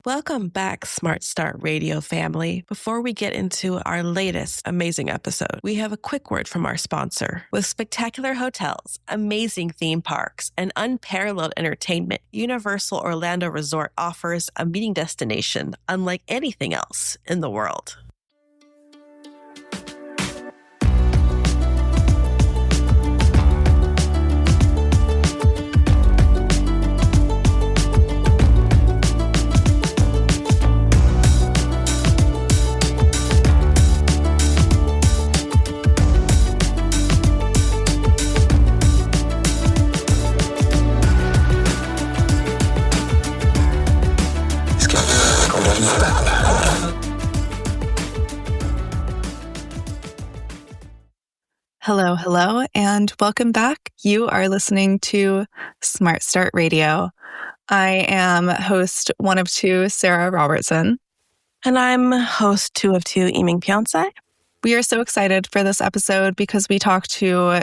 Welcome back, Smart Start Radio family. Before we get into our latest amazing episode, we have a quick word from our sponsor. With spectacular hotels, amazing theme parks, and unparalleled entertainment, Universal Orlando Resort offers a meeting destination unlike anything else in the world. Hello, and welcome back. You are listening to Smart Start Radio. I am host 1 of 2, Sara Robertson. And I'm host 2 of 2, Eming Piansay. We are so excited for this episode because we talked to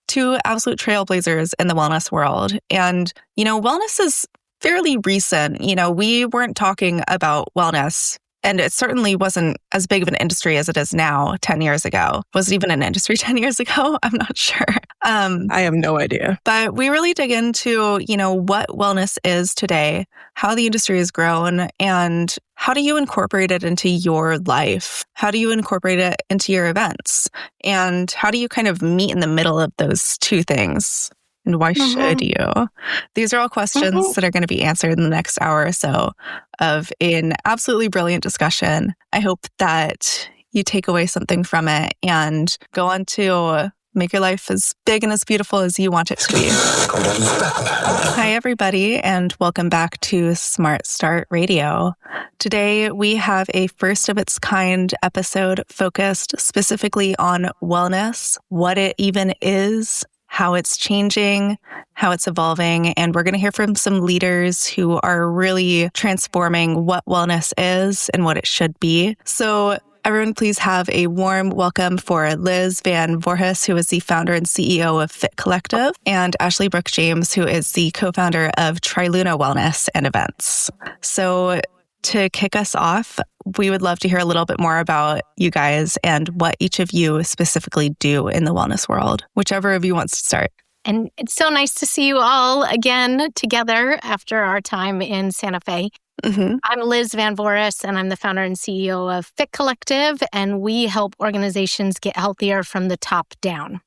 2 absolute trailblazers in the wellness world. And, wellness is fairly recent. We weren't talking about wellness, and it certainly wasn't as big of an industry as it is now 10 years ago. Was it even an industry 10 years ago? I'm not sure. I have no idea. But we really dig into, what wellness is today, how the industry has grown, and how do you incorporate it into your life? How do you incorporate it into your events? And how do you kind of meet in the middle of those 2 things? And why should you? These are all questions that are going to be answered in the next hour or so of an absolutely brilliant discussion. I hope that you take away something from it and go on to make your life as big and as beautiful as you want it to be. Hi, everybody, and welcome back to Smart Start Radio. Today, we have a first of its kind episode focused specifically on wellness, what it even is, how it's changing, how it's evolving, and we're going to hear from some leaders who are really transforming what wellness is and what it should be. So everyone, please have a warm welcome for Liz Van Voorhis, who is the founder and CEO of Fit Collective, and Ashley Brooke James, who is the co-founder of TRILUNA Wellness and Events. So to kick us off, we would love to hear a little bit more about you guys and what each of you specifically do in the wellness world. Whichever of you wants to start. And it's so nice to see you all again together after our time in Santa Fe. I'm Liz Van Voorhis, and I'm the founder and CEO of Fit Collective, and we help organizations get healthier from the top down.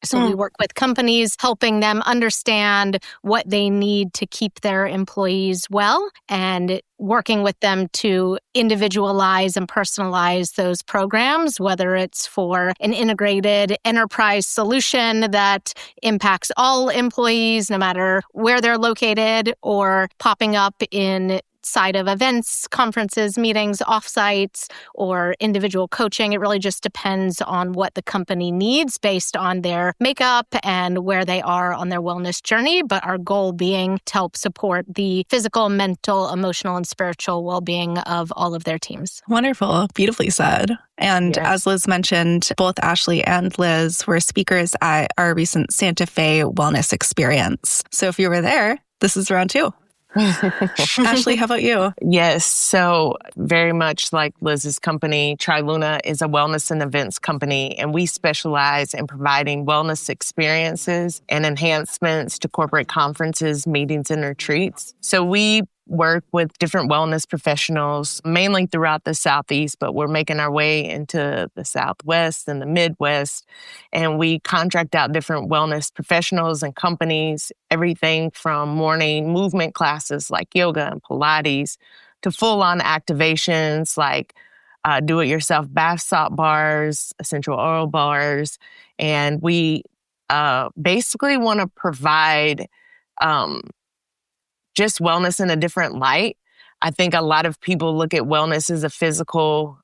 So we work with companies, helping them understand what they need to keep their employees well, and working with them to individualize and personalize those programs, whether it's for an integrated enterprise solution that impacts all employees, no matter where they're located, or popping up inside of events, conferences, meetings, offsites, or individual coaching. It really just depends on what the company needs based on their makeup and where they are on their wellness journey. But our goal being to help support the physical, mental, emotional, and spiritual well-being of all of their teams. Wonderful. Beautifully said. And as Liz mentioned, both Ashley and Liz were speakers at our recent Santa Fe wellness experience. So if you were there, this is round 2. Ashley, how about you? Yes. So very much like Liz's company, TRILUNA is a wellness and events company, and we specialize in providing wellness experiences and enhancements to corporate conferences, meetings, and retreats. So we work with different wellness professionals, mainly throughout the Southeast, but we're making our way into the Southwest and the Midwest. And we contract out different wellness professionals and companies, everything from morning movement classes like yoga and Pilates to full-on activations like do-it-yourself bath salt bars, essential oil bars. And we basically want to provide just wellness in a different light. I think a lot of people look at wellness as a physical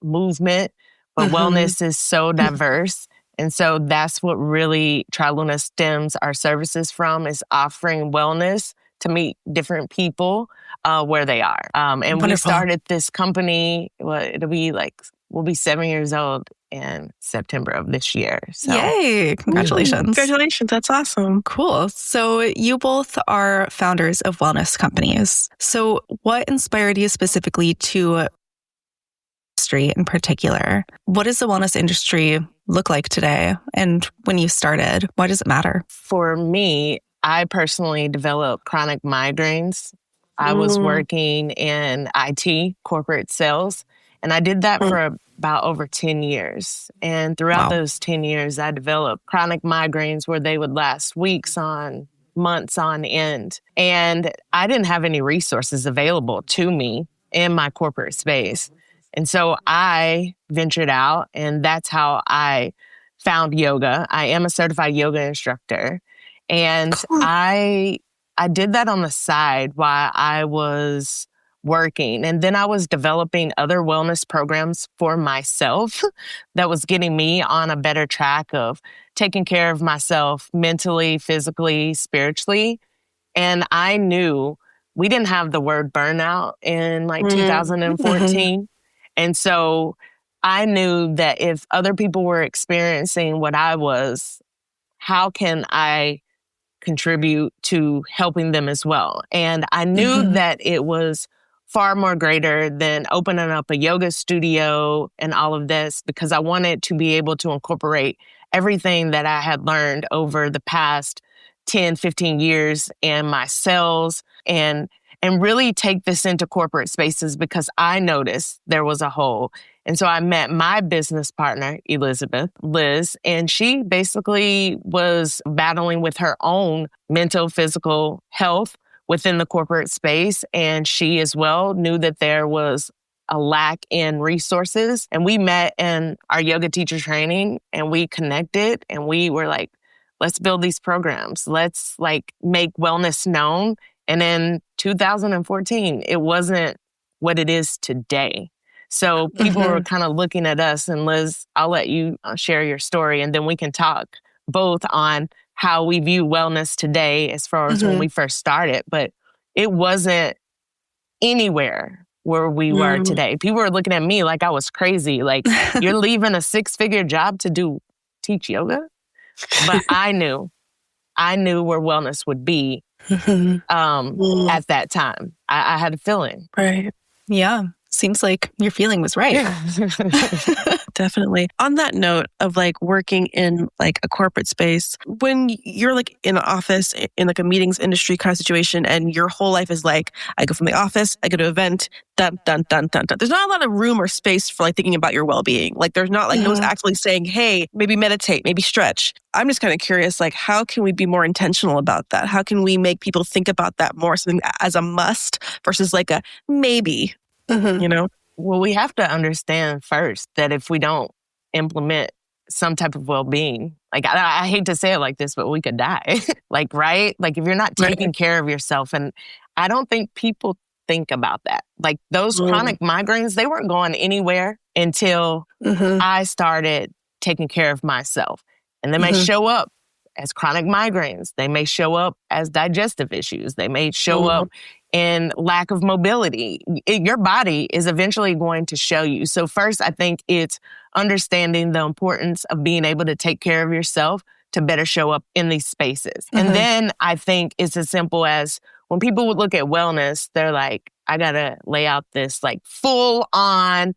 movement, but wellness is so diverse. And so that's what really TRILUNA stems our services from, is offering wellness to meet different people where they are. And we started this company, we'll be 7 years old in September of this year. So, yay! Congratulations. Congratulations. That's awesome. Cool. So you both are founders of wellness companies. So what inspired you specifically to industry in particular? What does the wellness industry look like today? And when you started, why does it matter? For me, I personally developed chronic migraines. I was working in IT, corporate sales, and I did that for about over 10 years. And throughout those 10 years, I developed chronic migraines where they would last weeks on, months on end. And I didn't have any resources available to me in my corporate space. And so I ventured out, and that's how I found yoga. I am a certified yoga instructor. And I did that on the side while I was working. And then I was developing other wellness programs for myself that was getting me on a better track of taking care of myself mentally, physically, spiritually. And I knew we didn't have the word burnout in 2014. And so I knew that if other people were experiencing what I was, how can I contribute to helping them as well? And I knew that it was far more greater than opening up a yoga studio and all of this, because I wanted to be able to incorporate everything that I had learned over the past 10, 15 years in my sales and really take this into corporate spaces, because I noticed there was a hole. And so I met my business partner, Liz, and she basically was battling with her own mental, physical health within the corporate space. And she as well knew that there was a lack in resources. And we met in our yoga teacher training and we connected and we were like, let's build these programs. Let's make wellness known. And in 2014, it wasn't what it is today. So people were kind of looking at us, and Liz, I'll let you share your story, and then we can talk both on how we view wellness today as far as when we first started. But it wasn't anywhere where we were today. People were looking at me like I was crazy. Like, you're leaving a 6-figure job to teach yoga? But I knew where wellness would be at that time. I had a feeling. Right. Yeah. Seems like your feeling was right. Yeah. Definitely. On that note of working in a corporate space, when you're in an office in a meetings industry kind of situation and your whole life is I go from the office, I go to an event, dun, dun, dun, dun, dun. There's not a lot of room or space for thinking about your well-being. There's not no one's actually saying, hey, maybe meditate, maybe stretch. I'm just kind of curious, how can we be more intentional about that? How can we make people think about that more, something as a must versus a maybe? Well, we have to understand first that if we don't implement some type of well-being, I hate to say it like this, but we could die. Right? If you're not taking care of yourself. And I don't think people think about that. Those chronic migraines, they weren't going anywhere until I started taking care of myself. And they may show up as chronic migraines. They may show up as digestive issues. They may show up in lack of mobility. Your body is eventually going to show you. So first, I think it's understanding the importance of being able to take care of yourself to better show up in these spaces. And then I think it's as simple as when people would look at wellness, they're like, I got to lay out this full on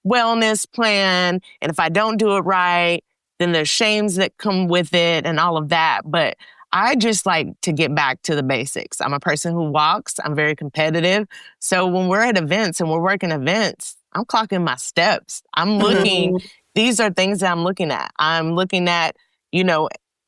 wellness plan. And if I don't do it right, then there's shames that come with it and all of that. But I just like to get back to the basics. I'm a person who walks. I'm very competitive. So when we're at events and we're working events, I'm clocking my steps. I'm looking, these are things that I'm looking at. I'm looking at,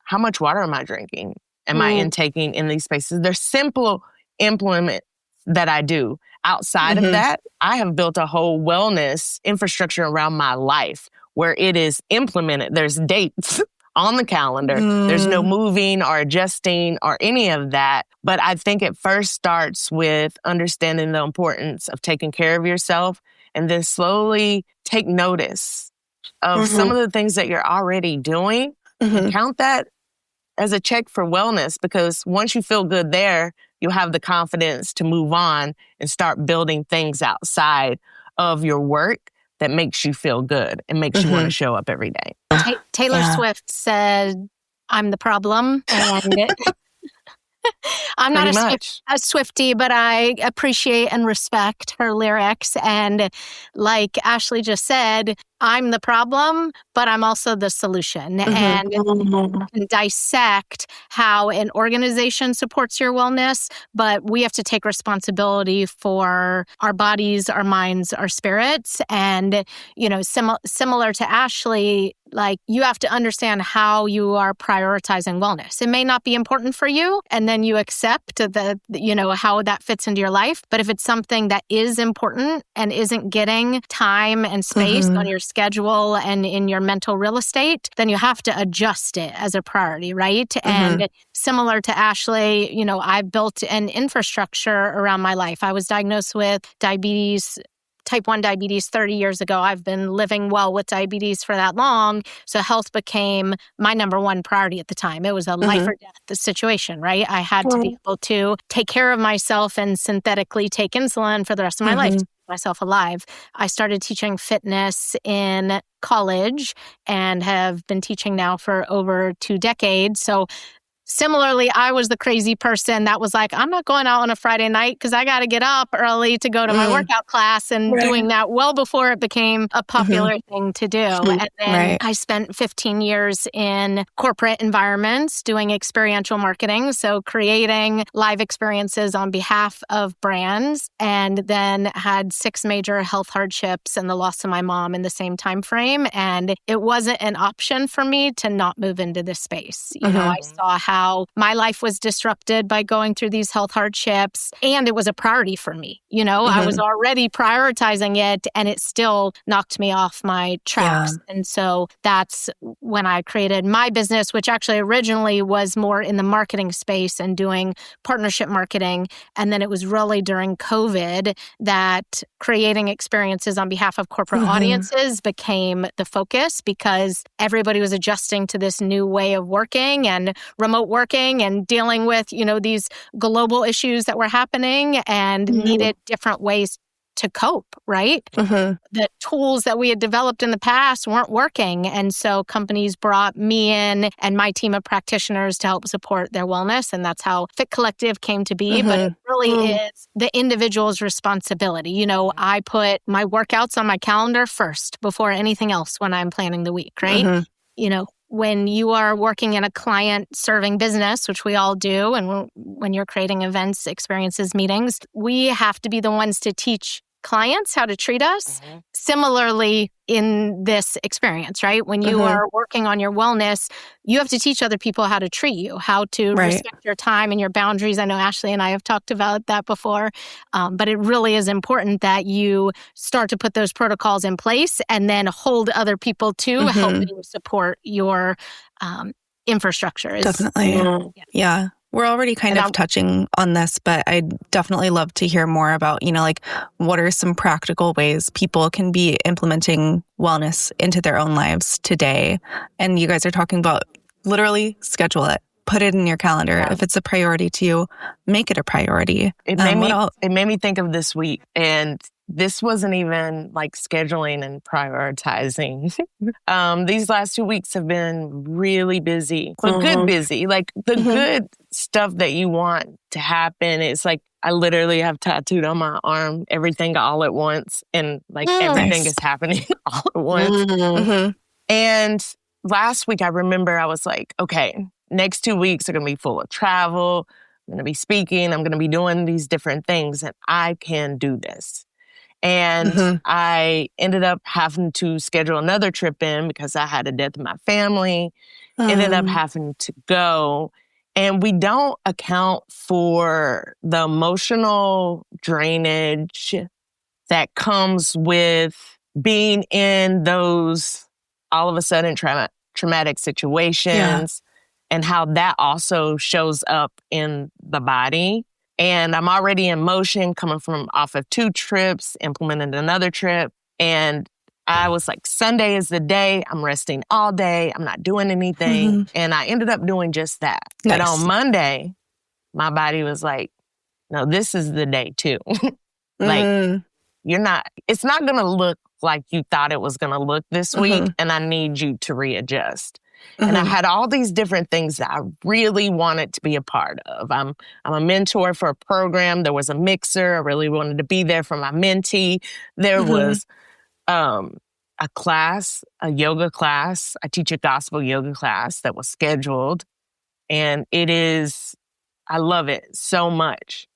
how much water am I drinking? Am I intaking in these spaces? There's simple implements that I do. Outside of that, I have built a whole wellness infrastructure around my life where it is implemented. There's dates on the calendar. There's no moving or adjusting or any of that. But I think it first starts with understanding the importance of taking care of yourself and then slowly take notice of some of the things that you're already doing. And count that as a check for wellness, because once you feel good there, you'll have the confidence to move on and start building things outside of your work that makes you feel good and makes you want to show up every day. Taylor Swift said, "I'm the problem." And I'm not a Swiftie, but I appreciate and respect her lyrics. And like Ashley just said, I'm the problem, but I'm also the solution. And dissect how an organization supports your wellness, but we have to take responsibility for our bodies, our minds, our spirits. And, you know, similar to Ashley, like you have to understand how you are prioritizing wellness. It may not be important for you, and then you accept that, you know, how that fits into your life. But if it's something that is important and isn't getting time and space on your schedule and in your mental real estate, then you have to adjust it as a priority, right? And similar to Ashley, you know, I've built an infrastructure around my life. I was diagnosed with type 1 diabetes 30 years ago. I've been living well with diabetes for that long. So health became my number one priority at the time. It was a life or death situation, right? I had to be able to take care of myself and synthetically take insulin for the rest of my life to keep myself alive. I started teaching fitness in college and have been teaching now for over 2 decades. So similarly, I was the crazy person that was like, I'm not going out on a Friday night because I got to get up early to go to my workout class, and doing that well before it became a popular thing to do. And then I spent 15 years in corporate environments doing experiential marketing, so creating live experiences on behalf of brands, and then had 6 major health hardships and the loss of my mom in the same time frame. And it wasn't an option for me to not move into this space. You know, I saw how my life was disrupted by going through these health hardships, and it was a priority for me. You know, I was already prioritizing it, and it still knocked me off my tracks. And so that's when I created my business, which actually originally was more in the marketing space and doing partnership marketing. And then it was really during COVID that creating experiences on behalf of corporate audiences became the focus, because everybody was adjusting to this new way of working and remote working and dealing with, you know, these global issues that were happening, and needed different ways to cope, right? The tools that we had developed in the past weren't working. And so companies brought me in and my team of practitioners to help support their wellness. And that's how Fit Collective came to be. But it really is the individual's responsibility. You know, I put my workouts on my calendar first before anything else when I'm planning the week, right? You know, when you are working in a client-serving business, which we all do, and when you're creating events, experiences, meetings, we have to be the ones to teach clients how to treat us. Similarly, in this experience, right? When you are working on your wellness, you have to teach other people how to treat you, how to respect your time and your boundaries. I know Ashley and I have talked about that before, but it really is important that you start to put those protocols in place and then hold other people to help you support your infrastructure. Definitely. Yeah. We're already kind of touching on this, but I'd definitely love to hear more about, you know, like what are some practical ways people can be implementing wellness into their own lives today? And you guys are talking about literally schedule it, put it in your calendar. If it's a priority to you, make it a priority. It made me think of this week, and this wasn't even like scheduling and prioritizing. These last 2 weeks have been really busy, but good busy. Like the good stuff that you want to happen. It's like I literally have tattooed on my arm everything all at once, and like everything is happening all at once. And last week, I remember I was like, okay, next 2 weeks are going to be full of travel. I'm going to be speaking. I'm going to be doing these different things, and I can do this. And I ended up having to schedule another trip in because I had a death in my family. Ended up having to go. And we don't account for the emotional drainage that comes with being in those all of a sudden traumatic situations, and how that also shows up in the body. And I'm already in motion, coming from off of 2 trips, implemented another trip. And I was like, Sunday is the day. I'm resting all day. I'm not doing anything. And I ended up doing just that. Nice. But on Monday, my body was like, no, this is the day too. Like, it's not going to look like you thought it was going to look this week, and I need you to readjust. And I had all these different things that I really wanted to be a part of. I'm a mentor for a program. There was a mixer. I really wanted to be there for my mentee. There was a class, a yoga class. I teach a gospel yoga class that was scheduled. And I love it so much.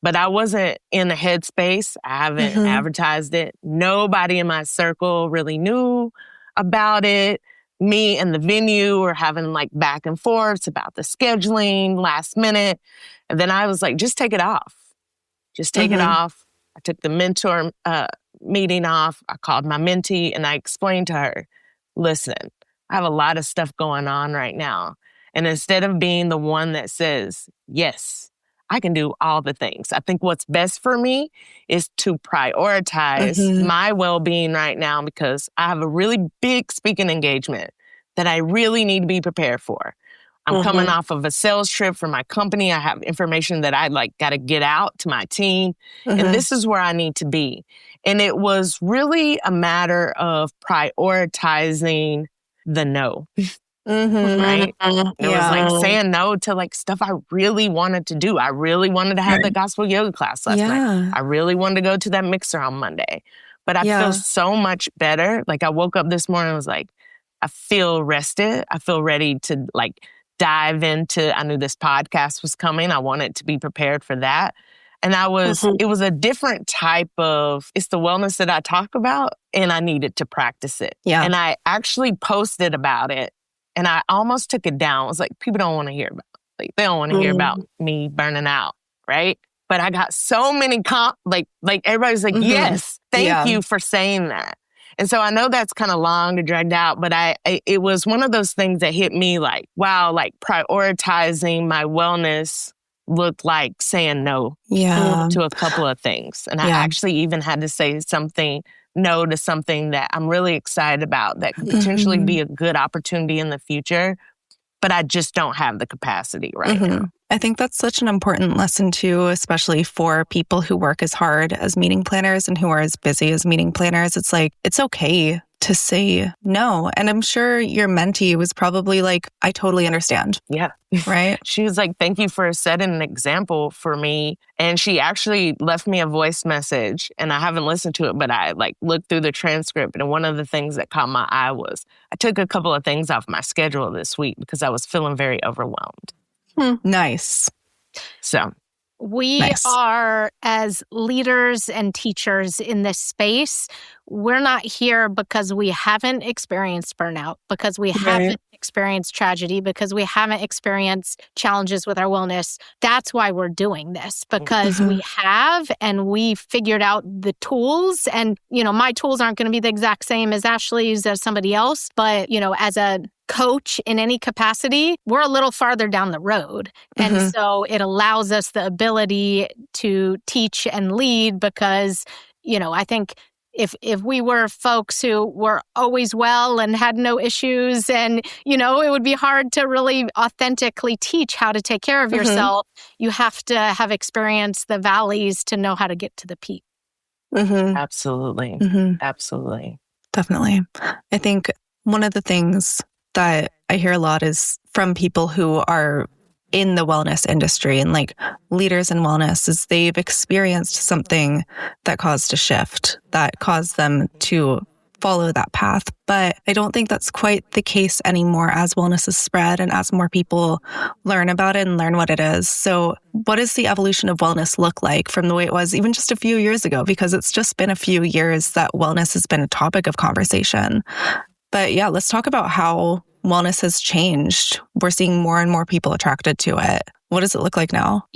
But I wasn't in the headspace. I haven't advertised it. Nobody in my circle really knew about it. Me and the venue were having like back and forths about the scheduling last minute. And then I was like, just take it off. Just take it off. I took the mentor meeting off. I called my mentee and I explained to her, listen, I have a lot of stuff going on right now. And instead of being the one that says, yes, I can do all the things, I think what's best for me is to prioritize my well-being right now, because I have a really big speaking engagement that I really need to be prepared for. I'm coming off of a sales trip for my company. I have information that I got to get out to my team. And this is where I need to be. And it was really a matter of prioritizing the no. Right? It was like saying no to stuff I really wanted to do. I really wanted to have the gospel yoga class last night. I really wanted to go to that mixer on Monday. But I feel so much better. I woke up this morning and was like, I feel rested. I feel ready to dive into, I knew this podcast was coming. I wanted to be prepared for that. And it was a different type of, it's the wellness that I talk about, and I needed to practice it. Yeah. And I actually posted about it. And I almost took it down. I was like, people don't want to hear about it. They don't want to hear about me burning out, right? But I got so many everybody's like, yes, thank you for saying that. And so I know that's kind of long and dragged out, but it was one of those things that hit me prioritizing my wellness looked like saying no to a couple of things. And I actually even had to say no to something that I'm really excited about that could potentially be a good opportunity in the future, but I just don't have the capacity right now. I think that's such an important lesson too, especially for people who work as hard as meeting planners and who are as busy as meeting planners. It's it's okay to say no. And I'm sure your mentee was probably like, I totally understand. Yeah. Right? She was like, thank you for setting an example for me. And she actually left me a voice message, and I haven't listened to it, but I looked through the transcript. And one of the things that caught my eye was I took a couple of things off my schedule this week because I was feeling very overwhelmed. Nice. So we are, as leaders and teachers in this space, we're not here because we haven't experienced burnout, because we haven't experienced tragedy, because we haven't experienced challenges with our wellness. That's why we're doing this, because we have, and we figured out the tools. And, my tools aren't going to be the exact same as Ashley's, as somebody else. But, as a coach in any capacity, we're a little farther down the road. And so it allows us the ability to teach and lead, because, I think if we were folks who were always well and had no issues, and, it would be hard to really authentically teach how to take care of yourself. You have to have experienced the valleys to know how to get to the peak. Absolutely. Absolutely. Definitely. I think one of the things that I hear a lot is from people who are in the wellness industry and leaders in wellness, is they've experienced something that caused a shift, that caused them to follow that path. But I don't think that's quite the case anymore as wellness is spread and as more people learn about it and learn what it is. So what does the evolution of wellness look like from the way it was even just a few years ago? Because it's just been a few years that wellness has been a topic of conversation. But yeah, let's talk about how wellness has changed. We're seeing more and more people attracted to it. What does it look like now?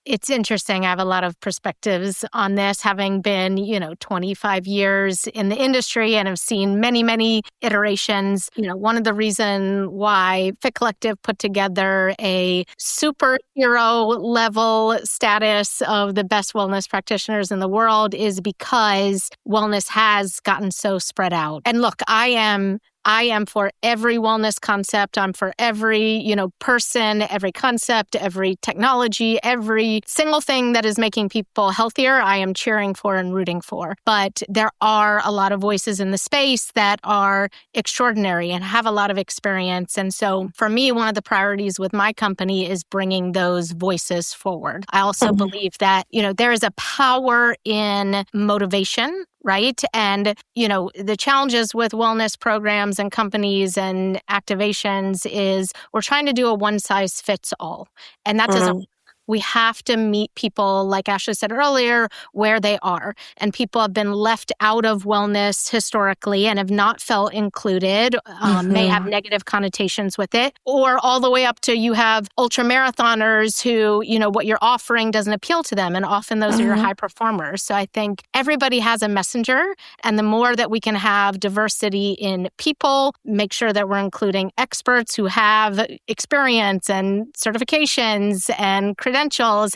It's interesting. I have a lot of perspectives on this, having been, 25 years in the industry and have seen many, many iterations. One of the reasons why Fit Collective put together a superhero level status of the best wellness practitioners in the world is because wellness has gotten so spread out. And look, I am I am for every wellness concept. I'm for every, person, every concept, every technology, every single thing that is making people healthier, I am cheering for and rooting for. But there are a lot of voices in the space that are extraordinary and have a lot of experience. And so for me, one of the priorities with my company is bringing those voices forward. I also believe that, there is a power in motivation, right? And, the challenges with wellness programs and companies and activations is we're trying to do a one size fits all. And that doesn't We have to meet people, like Ashley said earlier, where they are. And people have been left out of wellness historically and have not felt included, may have negative connotations with it, or all the way up to you have ultra marathoners who, what you're offering doesn't appeal to them. And often those are your high performers. So I think everybody has a messenger. And the more that we can have diversity in people, make sure that we're including experts who have experience and certifications and credentials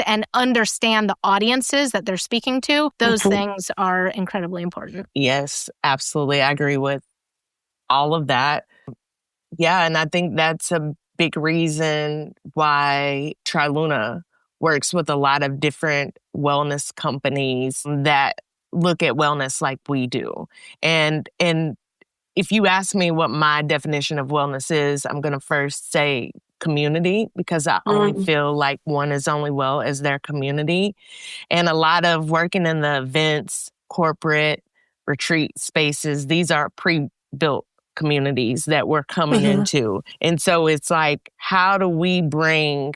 and understand the audiences that they're speaking to, those things are incredibly important. Yes, absolutely. I agree with all of that. Yeah, and I think that's a big reason why TRILUNA works with a lot of different wellness companies that look at wellness like we do. And if you ask me what my definition of wellness is, I'm going to first say community, because I only feel like one is only well as their community. And a lot of working in the events, corporate, retreat spaces, these are pre-built communities that we're coming into. And so it's like, how do we bring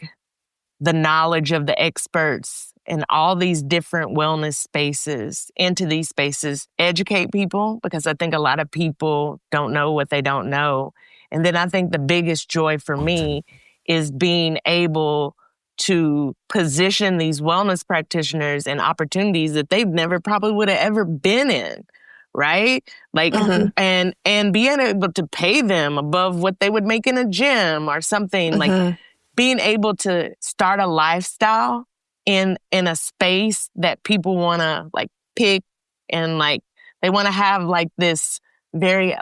the knowledge of the experts in all these different wellness spaces into these spaces, educate people? Because I think a lot of people don't know what they don't know. And then I think the biggest joy for me is being able to position these wellness practitioners in opportunities that they've never probably would have ever been in, right? Like, and being able to pay them above what they would make in a gym or something, like being able to start a lifestyle in a space that people want to like pick, and like they want to have like this very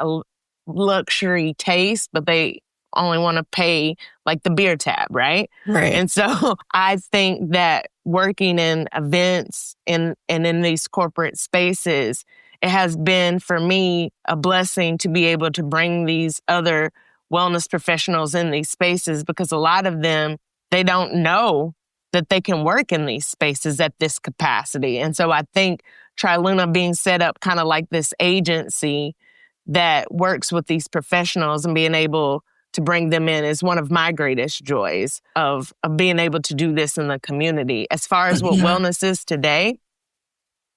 luxury taste, but they only want to pay like the beer tab, right? Right. And so I think that working in events and in these corporate spaces, it has been for me a blessing to be able to bring these other wellness professionals in these spaces, because a lot of them, they don't know that they can work in these spaces at this capacity. And so I think TRILUNA being set up kind of like this agency that works with these professionals and being able to bring them in is one of my greatest joys of being able to do this in the community. As far as what wellness is today,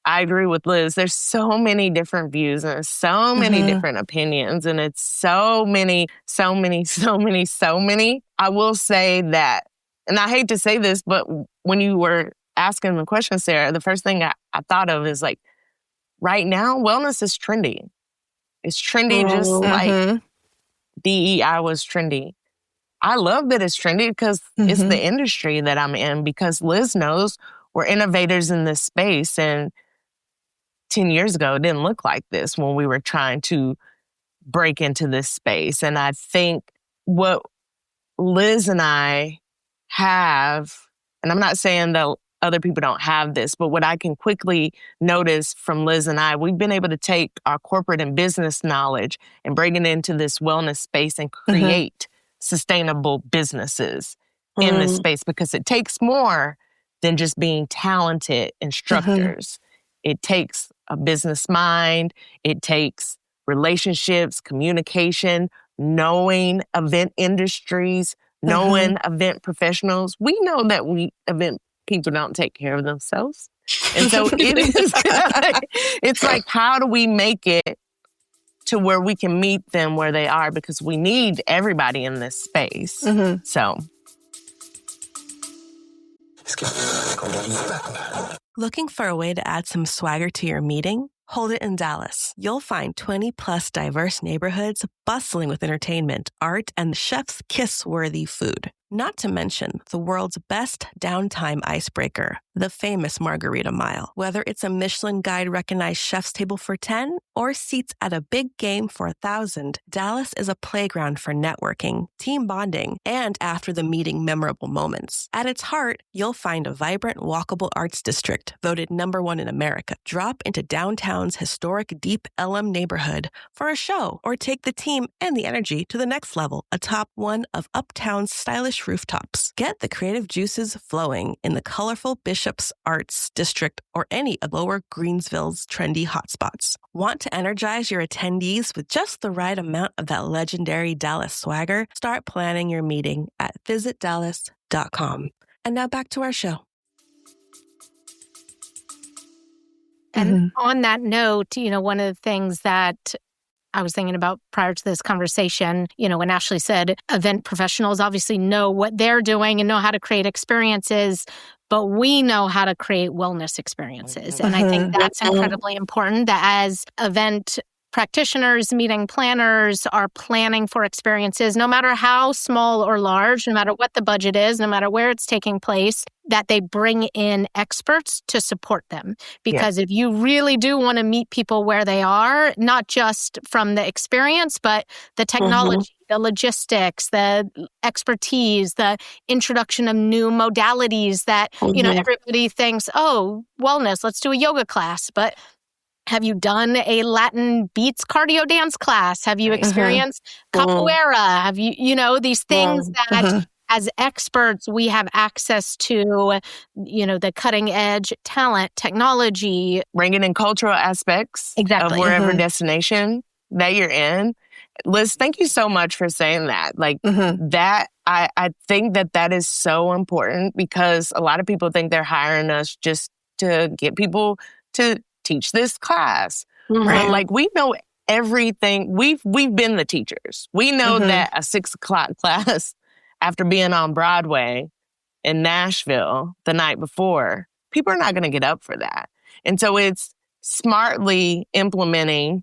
I agree with Liz. There's so many different views and so many different opinions, and it's so many. I will say that, and I hate to say this, but when you were asking the question, Sarah, the first thing I thought of is like, right now, wellness is trendy. It's trendy just like DEI was trendy. I love that it's trendy because it's the industry that I'm in, because Liz knows we're innovators in this space. And 10 years ago, it didn't look like this when we were trying to break into this space. And I think what Liz and I have, and I'm not saying that other people don't have this, but what I can quickly notice from Liz and I, we've been able to take our corporate and business knowledge and bring it into this wellness space and create sustainable businesses in this space, because it takes more than just being talented instructors. It takes a business mind. It takes relationships, communication, knowing event industries, knowing event professionals. We know that event people don't take care of themselves. And so it's like, how do we make it to where we can meet them where they are? Because we need everybody in this space. So. Looking for a way to add some swagger to your meeting? Hold it in Dallas. You'll find 20-plus diverse neighborhoods bustling with entertainment, art, and chef's kiss-worthy food. Not to mention the world's best downtime icebreaker, the famous Margarita Mile. Whether it's a Michelin Guide-recognized chef's table for 10 or seats at a big game for 1,000, Dallas is a playground for networking, team bonding, and after-the-meeting memorable moments. At its heart, you'll find a vibrant, walkable arts district, voted #1 in America. Drop into downtown's historic Deep Ellum neighborhood for a show, or take the team and the energy to the next level atop one of Uptown's stylish rooftops. Get the creative juices flowing in the colorful Bishop's Arts District or any of Lower Greensville's trendy hotspots. Want to energize your attendees with just the right amount of that legendary Dallas swagger? Start planning your meeting at visitdallas.com. And now back to our show. And on that note, one of the things that I was thinking about prior to this conversation, when Ashley said event professionals obviously know what they're doing and know how to create experiences, but we know how to create wellness experiences. And I think that's incredibly important, that as event practitioners, meeting planners are planning for experiences, no matter how small or large, no matter what the budget is, no matter where it's taking place, that they bring in experts to support them. Because if you really do want to meet people where they are, not just from the experience, but the technology, the logistics, the expertise, the introduction of new modalities that, everybody thinks, oh, wellness, let's do a yoga class. But have you done a Latin beats cardio dance class? Have you experienced capoeira? Have you, these things that as experts, we have access to, the cutting edge talent, technology. Bringing in cultural aspects of wherever destination that you're in. Liz, thank you so much for saying that. That, I think that is so important, because a lot of people think they're hiring us just to get people to teach this class. But we know everything. We've been the teachers. We know that a 6:00 class after being on Broadway in Nashville the night before, people are not going to get up for that. And so it's smartly implementing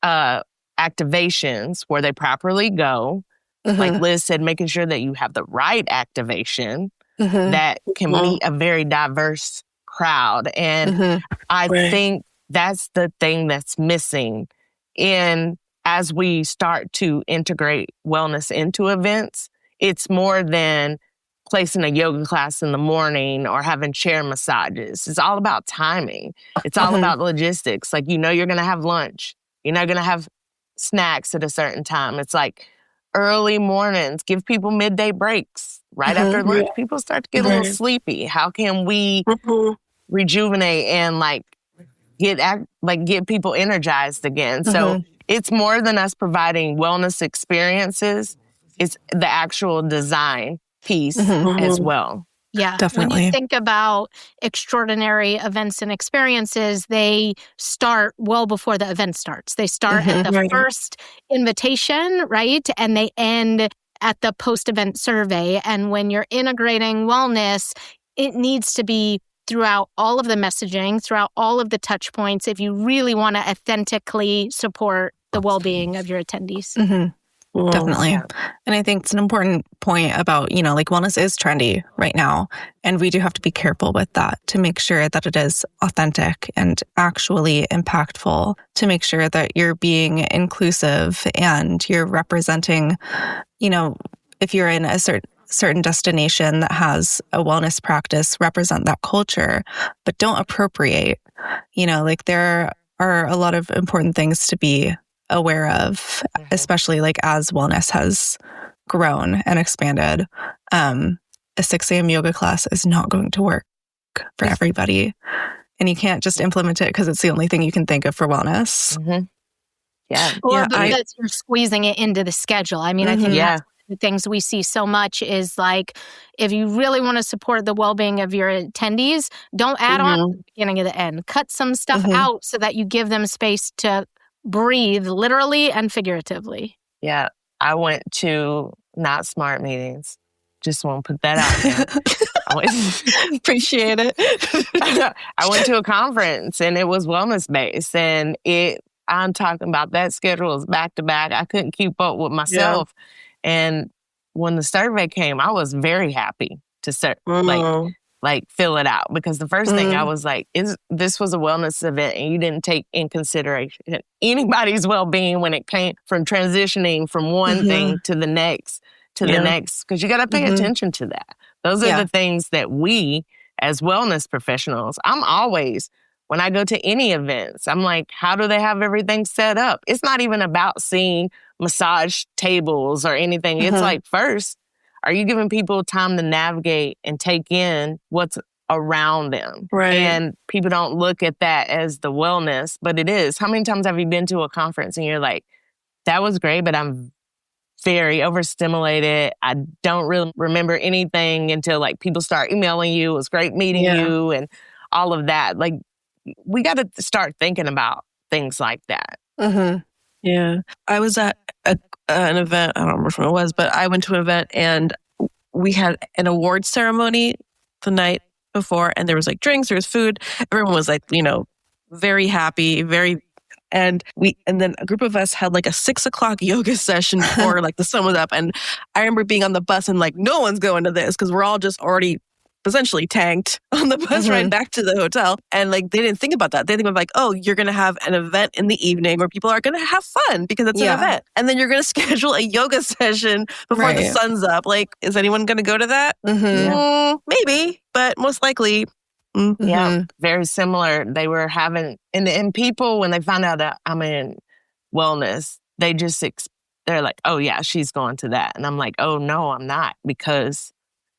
activations where they properly go. Like Liz said, making sure that you have the right activation that can meet a very diverse crowd. And I think that's the thing that's missing as we start to integrate wellness into events. It's more than placing a yoga class in the morning or having chair massages. It's all about timing. It's all about logistics. You're going to have lunch. You're not going to have snacks at a certain time. It's early mornings. Give people midday breaks. Right after lunch, people start to get a little sleepy. How can we rejuvenate and get people energized again? So it's more than us providing wellness experiences. It's the actual design piece as well. Yeah, definitely. When you think about extraordinary events and experiences, they start well before the event starts. They start at the first invitation, right? And they end at the post-event survey. And when you're integrating wellness, it needs to be throughout all of the messaging, throughout all of the touch points, if you really want to authentically support the well-being of your attendees. Definitely. And I think it's an important point about, wellness is trendy right now. And we do have to be careful with that to make sure that it is authentic and actually impactful, to make sure that you're being inclusive and you're representing, if you're in a certain destination that has a wellness practice, represent that culture, but don't appropriate. There are a lot of important things to be aware of, especially as wellness has grown and expanded. A 6 a.m. yoga class is not going to work for everybody. And you can't just implement it because it's the only thing you can think of for wellness. Or because you're squeezing it into the schedule. I think that's the things we see so much is if you really want to support the well-being of your attendees, don't add on to the beginning of the end. Cut some stuff out so that you give them space to breathe, literally and figuratively. Yeah. I went to not smart meetings. Just want to put that out there. Appreciate it. I went to a conference and it was wellness based, and I'm talking about that schedule is back to back. I couldn't keep up with myself. And when the survey came, I was very happy to like fill it out, because the first thing I was like, this was a wellness event and you didn't take in consideration anybody's well-being when it came from transitioning from one thing to the next, because you got to pay attention to that. Those are the things that we as wellness professionals, I'm always, when I go to any events, I'm like, how do they have everything set up? It's not even about seeing massage tables or anything. It's like, first, are you giving people time to navigate and take in what's around them? Right. And people don't look at that as the wellness, but it is. How many times have you been to a conference and you're like, that was great, but I'm very overstimulated. I don't really remember anything until like people start emailing you. It was great meeting you and all of that. Like, we got to start thinking about things like that. Yeah. I was at an event, I don't remember when it was, but I went to an event and we had an award ceremony the night before, and there was like drinks, there was food. Everyone was like, very happy, and then a group of us had like a 6:00 yoga session before like the sun was up. And I remember being on the bus and like, no one's going to this because we're all just already essentially tanked on the bus ride back to the hotel. And like, they didn't think about that. They think of like, oh, you're going to have an event in the evening where people are going to have fun because it's an event. And then you're going to schedule a yoga session before the sun's up. Like, is anyone going to go to that? Maybe, but most likely. Yeah, very similar. They were having, and people, when they found out that I'm in wellness, they just, they're like, oh yeah, she's going to that. And I'm like, oh no, I'm not, because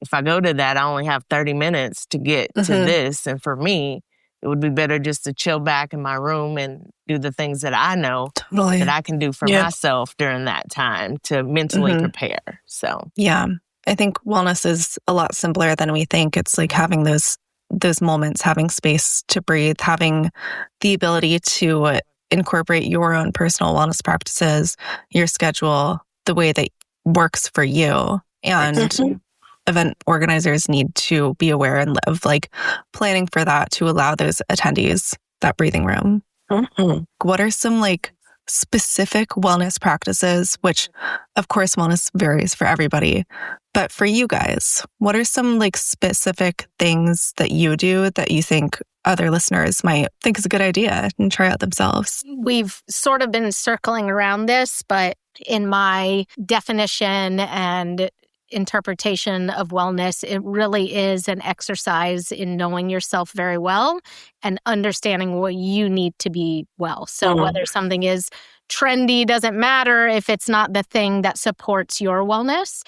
if I go to that, I only have 30 minutes to get to this. And for me, it would be better just to chill back in my room and do the things that I know that I can do for myself during that time to mentally prepare. So, yeah, I think wellness is a lot simpler than we think. It's like having those moments, having space to breathe, having the ability to incorporate your own personal wellness practices, your schedule, the way that works for you. And event organizers need to be aware and of like planning for that to allow those attendees that breathing room. What are some like specific wellness practices, which of course wellness varies for everybody, but for you guys, what are some like specific things that you do that you think other listeners might think is a good idea and try out themselves? We've sort of been circling around this, but in my definition and interpretation of wellness, it really is an exercise in knowing yourself very well and understanding what you need to be well. So whether something is trendy doesn't matter if it's not the thing that supports your wellness.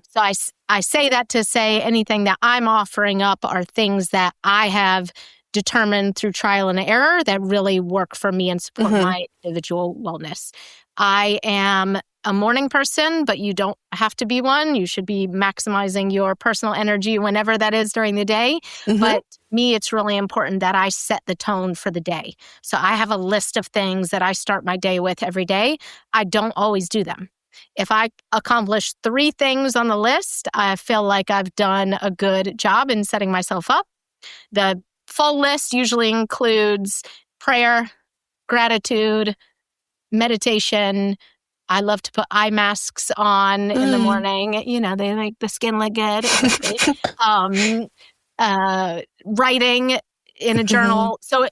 So I say that to say anything that I'm offering up are things that I have determined through trial and error that really work for me and support my individual wellness. I am a morning person, but you don't have to be one. You should be maximizing your personal energy whenever that is during the day. But me, it's really important that I set the tone for the day. So I have a list of things that I start my day with every day. I don't always do them. If I accomplish 3 things on the list, I feel like I've done a good job in setting myself up. The full list usually includes prayer, gratitude, meditation. I love to put eye masks on in the morning. They make the skin look good. Writing in a journal. So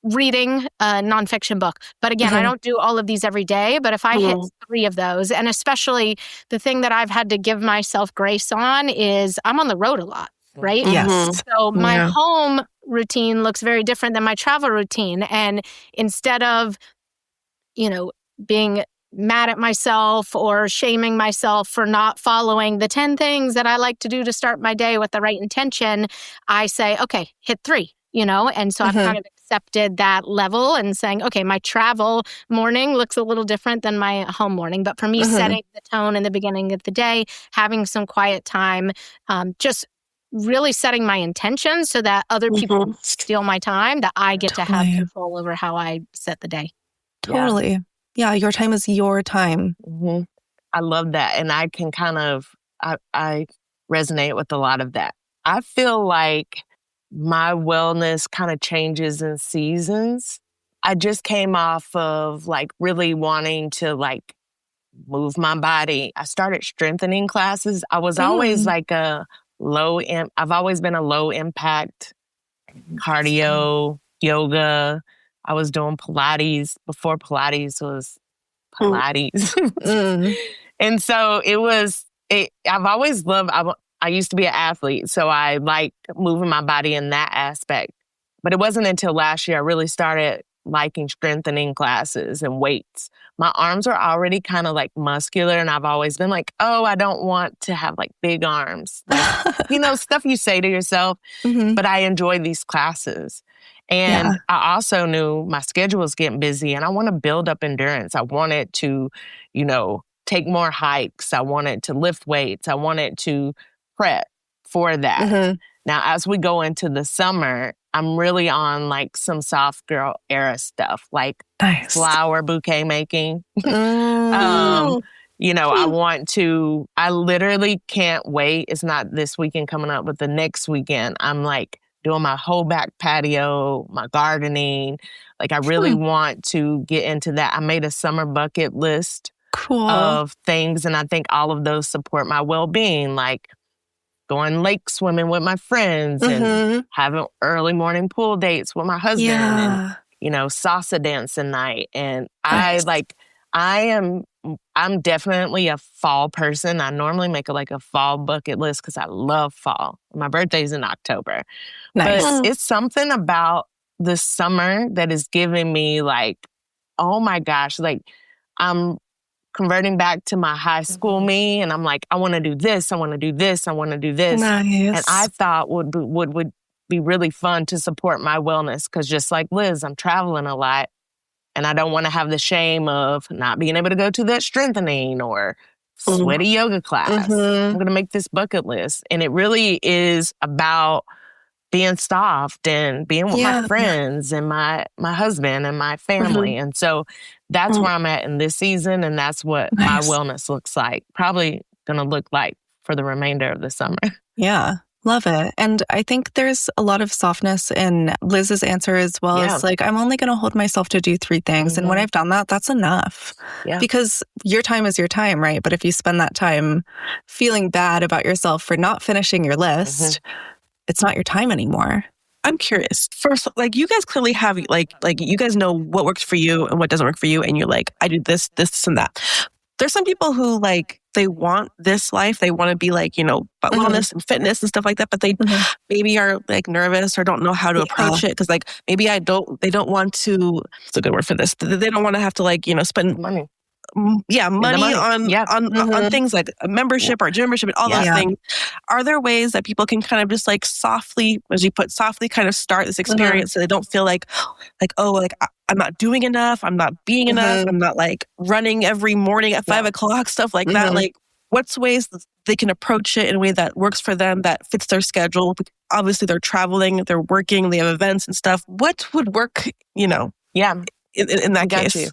reading a nonfiction book. But again, I don't do all of these every day. But if I hit 3 of those, and especially the thing that I've had to give myself grace on is I'm on the road a lot, right? Yes. So my home routine looks very different than my travel routine. And instead of, being mad at myself or shaming myself for not following the 10 things that I like to do to start my day with the right intention, I say, okay, hit 3, and so I've kind of accepted that level and saying, okay, my travel morning looks a little different than my home morning. But for me, setting the tone in the beginning of the day, having some quiet time, just really setting my intention so that other people don't steal my time, that I get to have control over how I set the day. Totally. Yeah, your time is your time. I love that. And I can I resonate with a lot of that. I feel like my wellness kind of changes in seasons. I just came off of like really wanting to like move my body. I started strengthening classes. I was always like I've always been a low impact cardio, yoga. I was doing Pilates before Pilates was Pilates. And so I've always loved, I used to be an athlete, so I like moving my body in that aspect. But it wasn't until last year I really started liking strengthening classes and weights. My arms are already kind of like muscular, and I've always been like, oh, I don't want to have like big arms. Like, stuff you say to yourself, but I enjoy these classes. And I also knew my schedule was getting busy, and I want to build up endurance. I wanted to, take more hikes. I wanted to lift weights. I wanted to prep for that. Now, as we go into the summer, I'm really on like some soft girl era stuff, like flower bouquet making. I literally can't wait. It's not this weekend coming up, but the next weekend, I'm like doing my whole back patio, my gardening. Like I really want to get into that. I made a summer bucket list of things, and I think all of those support my well-being, like going lake swimming with my friends and having early morning pool dates with my husband and, salsa dancing night. And I'm definitely a fall person. I normally make a fall bucket list because I love fall. My birthday's in October. Nice. But it's something about the summer that is giving me like, oh my gosh, like I'm converting back to my high school me, and I'm like, I want to do this, I want to do this, I want to do this. Nice. And I thought would be really fun to support my wellness, because just like Liz, I'm traveling a lot, and I don't want to have the shame of not being able to go to that strengthening or sweaty yoga class. I'm going to make this bucket list. And it really is about being soft and being with my friends and my husband and my family. And so that's where I'm at in this season. And that's what my wellness looks like. Probably going to look like for the remainder of the summer. Yeah. Love it. And I think there's a lot of softness in Liz's answer as well. As like, I'm only going to hold myself to do 3 things. And when I've done that, that's enough. Yeah. Because your time is your time, right? But if you spend that time feeling bad about yourself for not finishing your list, it's not your time anymore. I'm curious. First, like you guys clearly have like you guys know what works for you and what doesn't work for you, and you're like, I do this, and that. There's some people who like they want this life. They want to be like, about wellness and fitness and stuff like that, but they maybe are like nervous or don't know how to approach it because like maybe they don't want to. It's a good word for this. They don't want to have to like spend money. Money on things like a membership or gym membership and all those things. Are there ways that people can kind of just like softly, as you put, softly kind of start this experience so they don't feel like I'm not doing enough, I'm not being enough, I'm not like running every morning at 5 o'clock, stuff like that. Like what's ways that they can approach it in a way that works for them, that fits their schedule? Obviously they're traveling, they're working, they have events and stuff. What would work, in that case? You.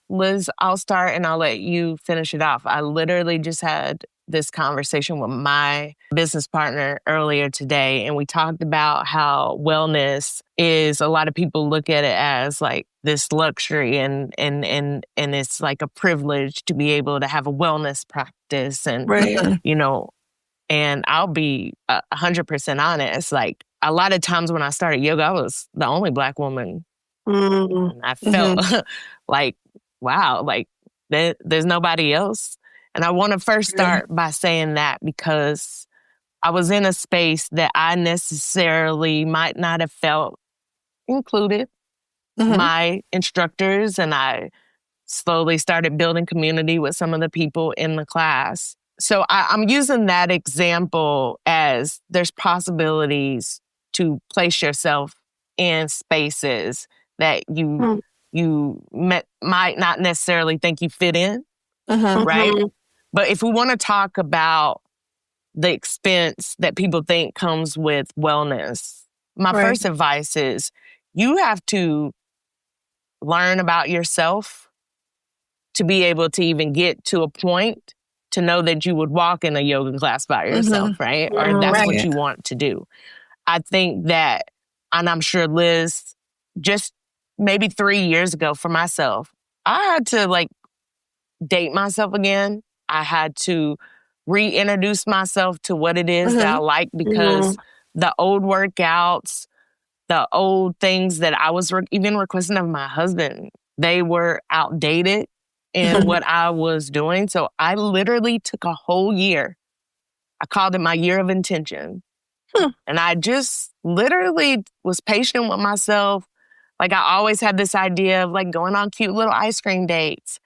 Liz, I'll start and I'll let you finish it off. I literally just had this conversation with my business partner earlier today, and we talked about how wellness is, a lot of people look at it as like this luxury and it's like a privilege to be able to have a wellness practice. And, and I'll be 100% honest. Like a lot of times when I started yoga, I was the only Black woman. And I felt like, wow, like there's nobody else. And I want to first start by saying that because I was in a space that I necessarily might not have felt included. My instructors, and I slowly started building community with some of the people in the class. So I'm using that example as there's possibilities to place yourself in spaces that you might not necessarily think you fit in, right? But if we want to talk about the expense that people think comes with wellness, my first advice is you have to learn about yourself to be able to even get to a point to know that you would walk in a yoga class by yourself, right? Or that's what you want to do. I think that, and I'm sure Liz, just maybe 3 years ago for myself, I had to like date myself again. I had to reintroduce myself to what it is that I like, because the old workouts, the old things that I was even requesting of my husband, they were outdated in what I was doing. So I literally took a whole year. I called it my year of intention. And I just literally was patient with myself. Like, I always had this idea of like going on cute little ice cream dates.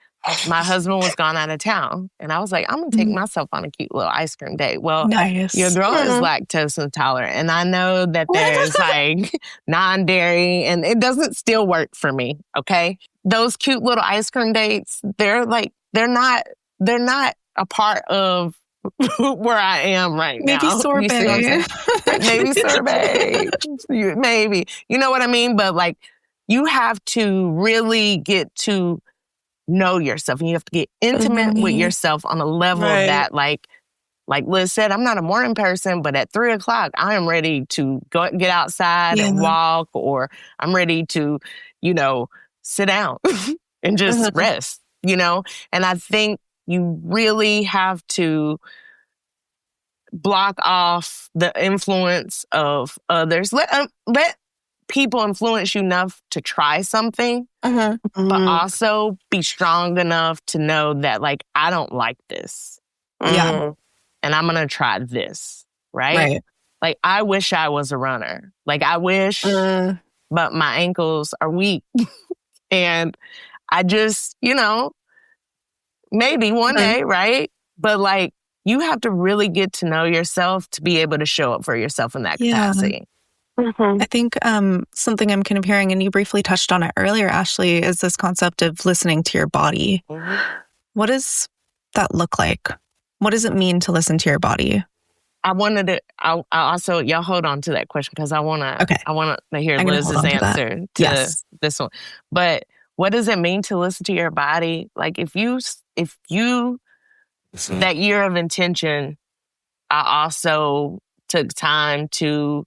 My husband was gone out of town. And I was like, I'm going to take myself on a cute little ice cream date. Well, your girl is lactose intolerant. And I know that there's like non-dairy, and it doesn't still work for me. Okay. Those cute little ice cream dates, they're not a part of where I am right now. Maybe sorbet. Maybe sorbet. Maybe. You know what I mean? But like, you have to really get to know yourself, and you have to get intimate with yourself on a level that, like Liz said, I'm not a morning person, but at 3:00, I am ready to go get outside and walk, or I'm ready to, sit down and just rest, And I think you really have to block off the influence of others. Let people influence you enough to try something, but also be strong enough to know that, like, I don't like this. Yeah. And I'm going to try this, right? Like, I wish I was a runner. Like, I wish, but my ankles are weak. And I just, maybe one day, right? But like, you have to really get to know yourself to be able to show up for yourself in that capacity. I think something I'm kind of hearing, and you briefly touched on it earlier, Ashley, is this concept of listening to your body. What does that look like? What does it mean to listen to your body? I also, y'all hold on to that question, because I want to hear Liz's answer to this one. But what does it mean to listen to your body? Like, if you that year of intention, I also took time to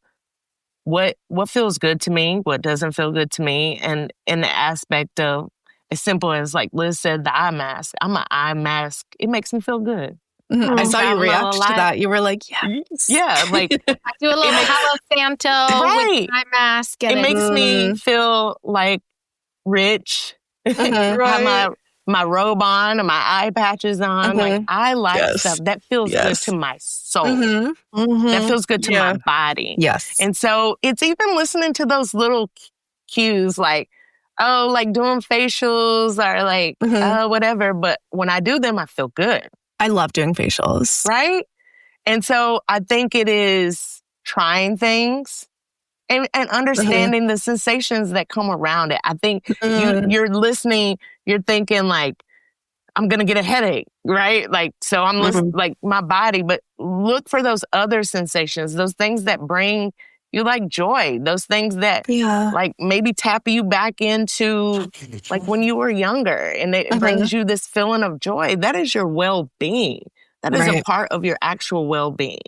what feels good to me, what doesn't feel good to me, and in the aspect of, as simple as like Liz said, the eye mask. I'm an eye mask. It makes me feel good. I saw you react to that. You were like, yes. Yeah, like I do a little Palo Santo with my mask. And it makes me feel like rich. Have my robe on and my eye patches on. Like, I like stuff that feels good to my soul. That feels good to my body. Yes. And so it's even listening to those little cues, like, like doing facials, or like, whatever. But when I do them, I feel good. I love doing facials. Right? And so I think it is trying things and understanding the sensations that come around it. I think you're listening, you're thinking like, I'm going to get a headache, right? Like, so I'm listening, like my body, but look for those other sensations, those things that bring you like joy, those things that like maybe tap you back into like when you were younger, and it brings you this feeling of joy. That is your well-being. That is a part of your actual well-being.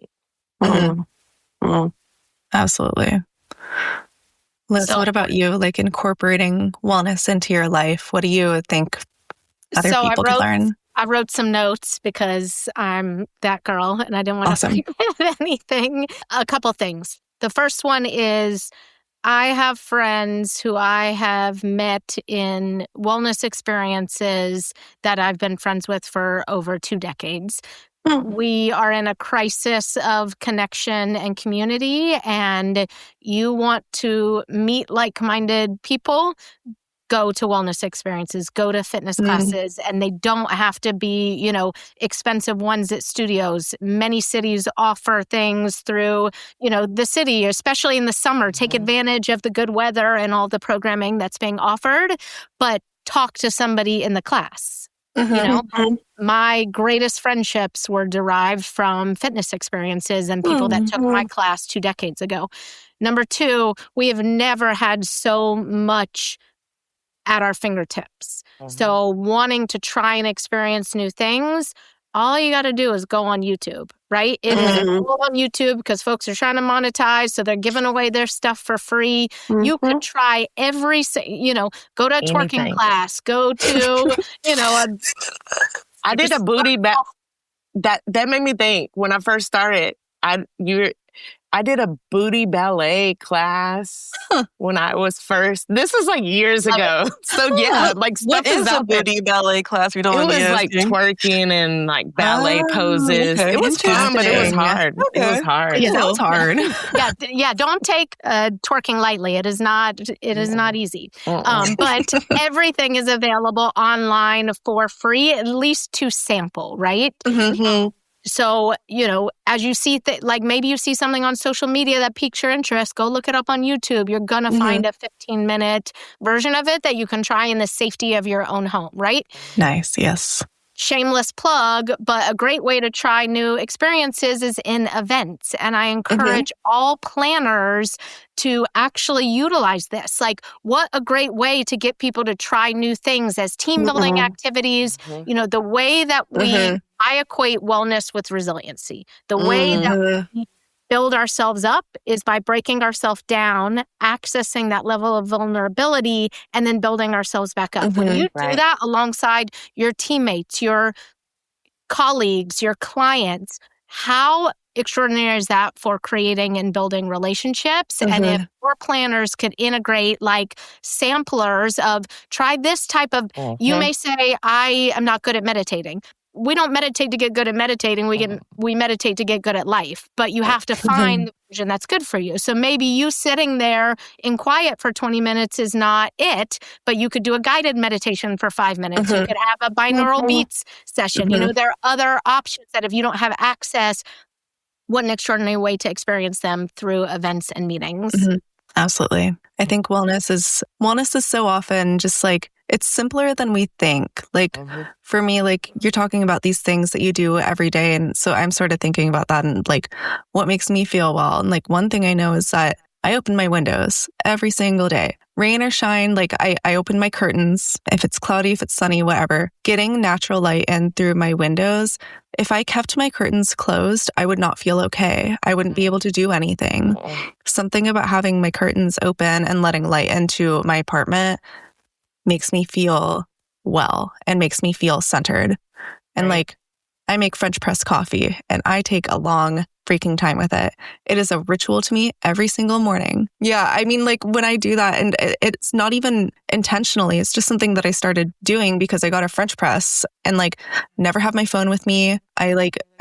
Absolutely. Liz, what about you? Like, incorporating wellness into your life, what do you think other people could learn? I wrote some notes because I'm that girl and I didn't want to forget anything. A couple things. The first one is, I have friends who I have met in wellness experiences that I've been friends with for over 2 decades. We are in a crisis of connection and community, and you want to meet like-minded people, go to wellness experiences, go to fitness classes, and they don't have to be, expensive ones at studios. Many cities offer things through, the city, especially in the summer. Take advantage of the good weather and all the programming that's being offered, but talk to somebody in the class. My greatest friendships were derived from fitness experiences and people that took my class 2 decades ago. Number 2, we have never had so much at our fingertips. So wanting to try and experience new things, all you got to do is go on YouTube right? It is all on YouTube because folks are trying to monetize. So they're giving away their stuff for free. You could try go to a twerking class, go to, I did a booty that made me think when I first started. I did a booty ballet class when I was first. This was like years ago. So yeah, like what is a booty ballet class? We don't. It was like twerking and like ballet poses. Okay. It was fun, but it was hard. Okay. It was hard. Yeah, that was hard. yeah. Don't take twerking lightly. It is not easy. But everything is available online for free, at least to sample, right? So, as you see, like maybe you see something on social media that piques your interest, go look it up on YouTube. You're going to find a 15-minute version of it that you can try in the safety of your own home, right? Nice, yes. Shameless plug, but a great way to try new experiences is in events. And I encourage all planners to actually utilize this. Like, what a great way to get people to try new things as team building activities. The way that I equate wellness with resiliency. The way that we build ourselves up is by breaking ourselves down, accessing that level of vulnerability, and then building ourselves back up. When you do that alongside your teammates, your colleagues, your clients, how extraordinary is that for creating and building relationships? And if more planners could integrate like samplers of try this type of, you may say, I am not good at meditating. We don't meditate to get good at meditating. We meditate to get good at life. But you have to find the version that's good for you. So maybe you sitting there in quiet for 20 minutes is not it, but you could do a guided meditation for 5 minutes. You could have a binaural beats session. There are other options that if you don't have access, what an extraordinary way to experience them through events and meetings. Absolutely. I think wellness is so often just like, it's simpler than we think. Like for me, like you're talking about these things that you do every day. And so I'm sort of thinking about that and like what makes me feel well. And like one thing I know is that I open my windows every single day. Rain or shine, like I open my curtains. If it's cloudy, if it's sunny, whatever. Getting natural light in through my windows. If I kept my curtains closed, I would not feel okay. I wouldn't be able to do anything. Something about having my curtains open and letting light into my apartment makes me feel well and makes me feel centered. And like, I make French press coffee and I take a long freaking time with it. It is a ritual to me every single morning. Yeah, I mean, like when I do that, and it's not even intentionally, it's just something that I started doing because I got a French press and like never have my phone with me. I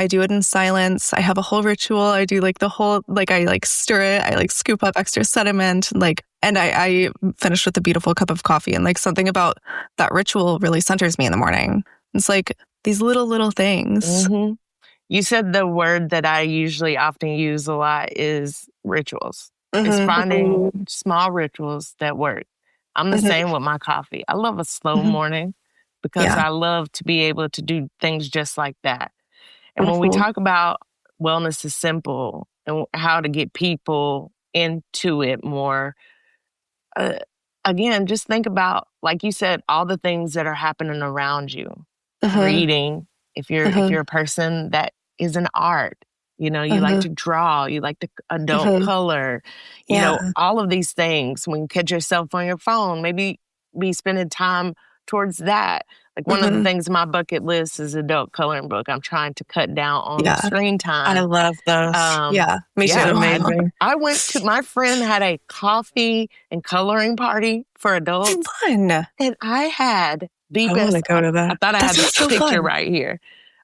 do it in silence. I have a whole ritual. I do like the whole, like I like stir it. I like scoop up extra sediment and I finish with a beautiful cup of coffee. And like something about that ritual really centers me in the morning. It's like these little things. You said the word that I usually often use a lot is rituals. It's finding small rituals that work. I'm the same with my coffee. I love a slow morning because I love to be able to do things just like that. And when we talk about wellness is simple and how to get people into it more, again, just think about, like you said, all the things that are happening around you. Reading, if you're a person that is an art, you like to draw, you like to adult color, you know, all of these things. When you catch yourself on your phone, maybe be spending time towards that. Like one of the things in my bucket list is adult coloring book. I'm trying to cut down on screen time. I love those. Me too. Amazing. I went to, my friend had a coffee and coloring party for adults. Fun. And I had the best. I want to go to that. I thought I had this picture right here.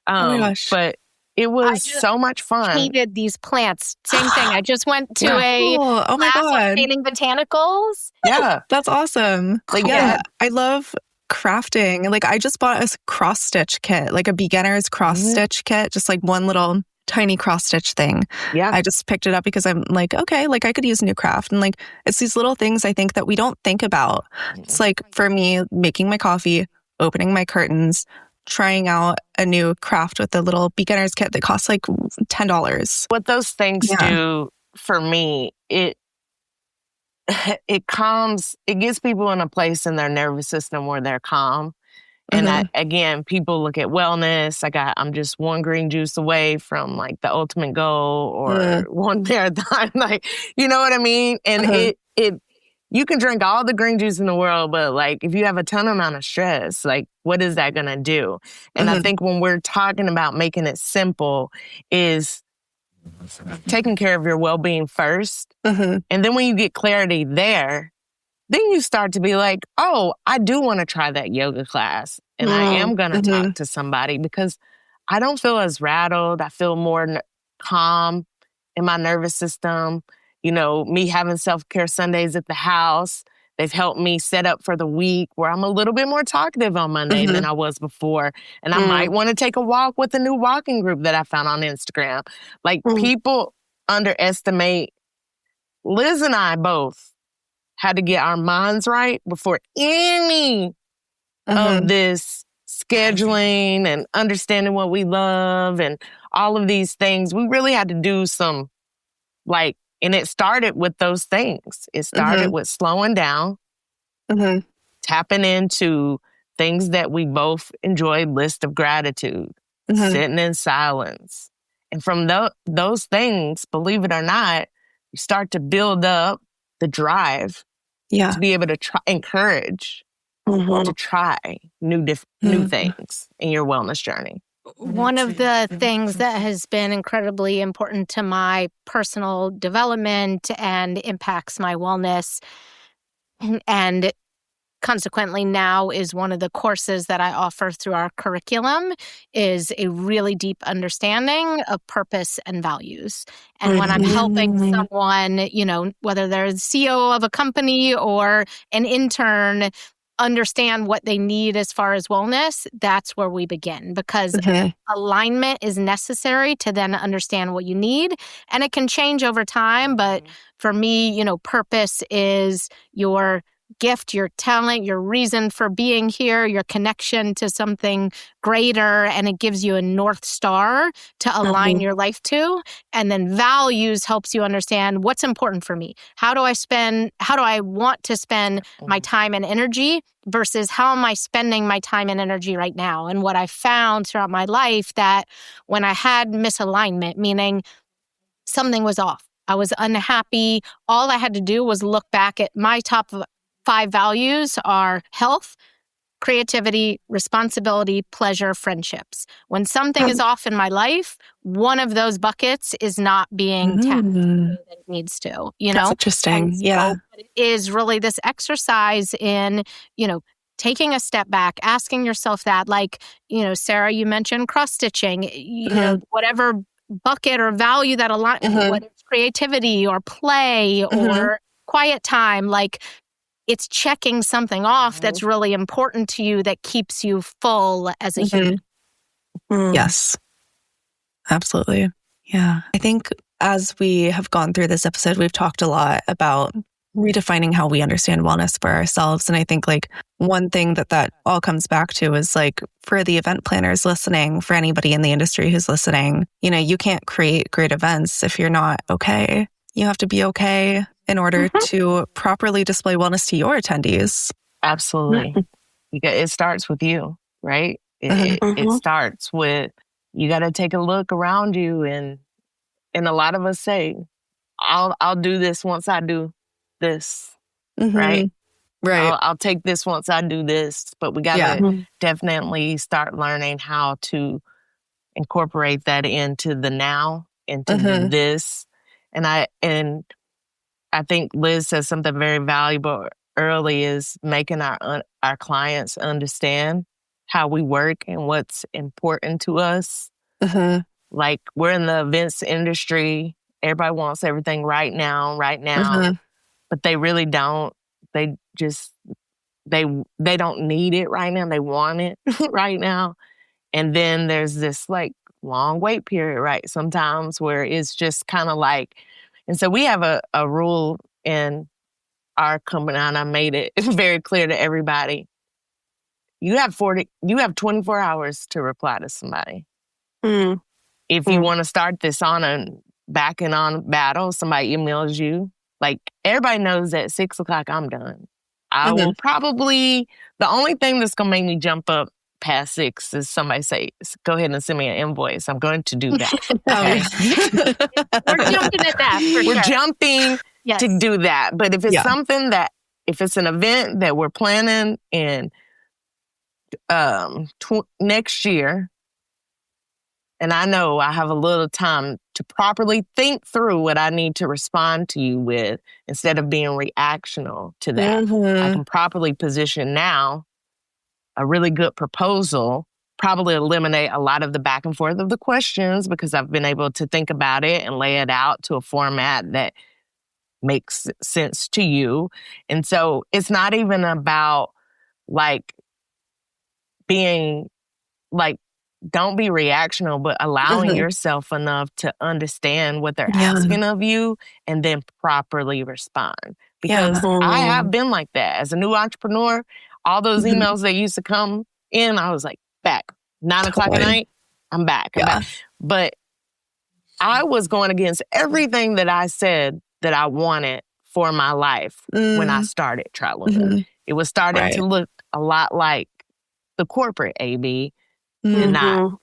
Oh my gosh. But it was so much fun. Painted these plants. Same thing. I just went to a class on painting botanicals. Yeah. That's awesome. Like, I love crafting. Like I just bought a cross stitch kit, like a beginner's cross stitch kit, just like one little tiny cross stitch thing. Yeah. I just picked it up because I'm like, okay, like I could use a new craft. And like, it's these little things I think that we don't think about. It's like for me, making my coffee, opening my curtains, trying out a new craft with a little beginner's kit that costs like $10. What those things do for me, it calms, it gets people in a place in their nervous system where they're calm. And again, people look at wellness. I'm just one green juice away from like the ultimate goal or one marathon. Like, you know what I mean? And you can drink all the green juice in the world, but like if you have a ton amount of stress, like what is that going to do? And I think when we're talking about making it simple is taking care of your well-being first. And then when you get clarity there, then you start to be like, oh, I do want to try that yoga class. And I am going to talk to somebody because I don't feel as rattled. I feel more calm in my nervous system. You know, me having self-care Sundays at the house, they've helped me set up for the week where I'm a little bit more talkative on Monday than I was before. And I might want to take a walk with a new walking group that I found on Instagram. Like people underestimate. Liz and I both had to get our minds right before any of this scheduling and understanding what we love and all of these things. We really had to do some and it started with those things. It started with slowing down, tapping into things that we both enjoyed, list of gratitude, sitting in silence. And from those things, believe it or not, you start to build up the drive to be able to encourage to try new things in your wellness journey. One of the things that has been incredibly important to my personal development and impacts my wellness and consequently now is one of the courses that I offer through our curriculum is a really deep understanding of purpose and values. And when I'm helping someone, you know, whether they're the CEO of a company or an intern, understand what they need as far as wellness, that's where we begin because alignment is necessary to then understand what you need. And it can change over time. But for me, you know, purpose is your gift, your talent, your reason for being here, your connection to something greater, and it gives you a North Star to align your life to. And then values helps you understand what's important for me. How do I want to spend my time and energy versus how am I spending my time and energy right now? And what I found throughout my life that when I had misalignment, meaning something was off, I was unhappy, all I had to do was look back at my top 5 values are health, creativity, responsibility, pleasure, friendships. When something is off in my life, one of those buckets is not being tapped that it needs to, you know? That's interesting. Yeah. It is really this exercise in, you know, taking a step back, asking yourself that, like, you know, Sara, you mentioned cross-stitching, you know, whatever bucket or value that aligns, whether it's creativity or play or quiet time, like, it's checking something off that's really important to you that keeps you full as a human. Yes, absolutely. Yeah. I think as we have gone through this episode, we've talked a lot about redefining how we understand wellness for ourselves. And I think like one thing that all comes back to is like for the event planners listening, for anybody in the industry who's listening, you know, you can't create great events if you're not okay. You have to be okay in order to properly display wellness to your attendees. Absolutely. It starts with you, right? It starts with, you got to take a look around you. And a lot of us say, I'll do this once I do this, right? Right. I'll take this once I do this. But we got to definitely start learning how to incorporate that into the now, into this. And I think Liz says something very valuable early is making our clients understand how we work and what's important to us. Like we're in the events industry. Everybody wants everything right now, but they really don't. They just, they don't need it right now. They want it right now. And then there's this like long wait period, right? Sometimes where it's just kind of like, and so we have a rule in our company, and I made it very clear to everybody. You have 24 hours to reply to somebody. If you want to start this on a back and on battle, somebody emails you, like everybody knows at 6:00 I'm done. I will probably, the only thing that's going to make me jump up past 6 is somebody say, go ahead and send me an invoice. I'm going to do that. We're jumping at that for We're sure. jumping to do that. But if it's something that, if it's an event that we're planning in next year, and I know I have a little time to properly think through what I need to respond to you with instead of being reactional to that. I can properly position now a really good proposal, probably eliminate a lot of the back and forth of the questions because I've been able to think about it and lay it out to a format that makes sense to you. And so it's not even about like being like, don't be reactional, but allowing yourself enough to understand what they're asking of you and then properly respond. Because I have been like that. As a new entrepreneur, all those emails that used to come in, I was like, back. 9 o'clock at night, I'm back. I'm back. But I was going against everything that I said that I wanted for my life when I started TRILUNA. It was starting to look a lot like the corporate AB and not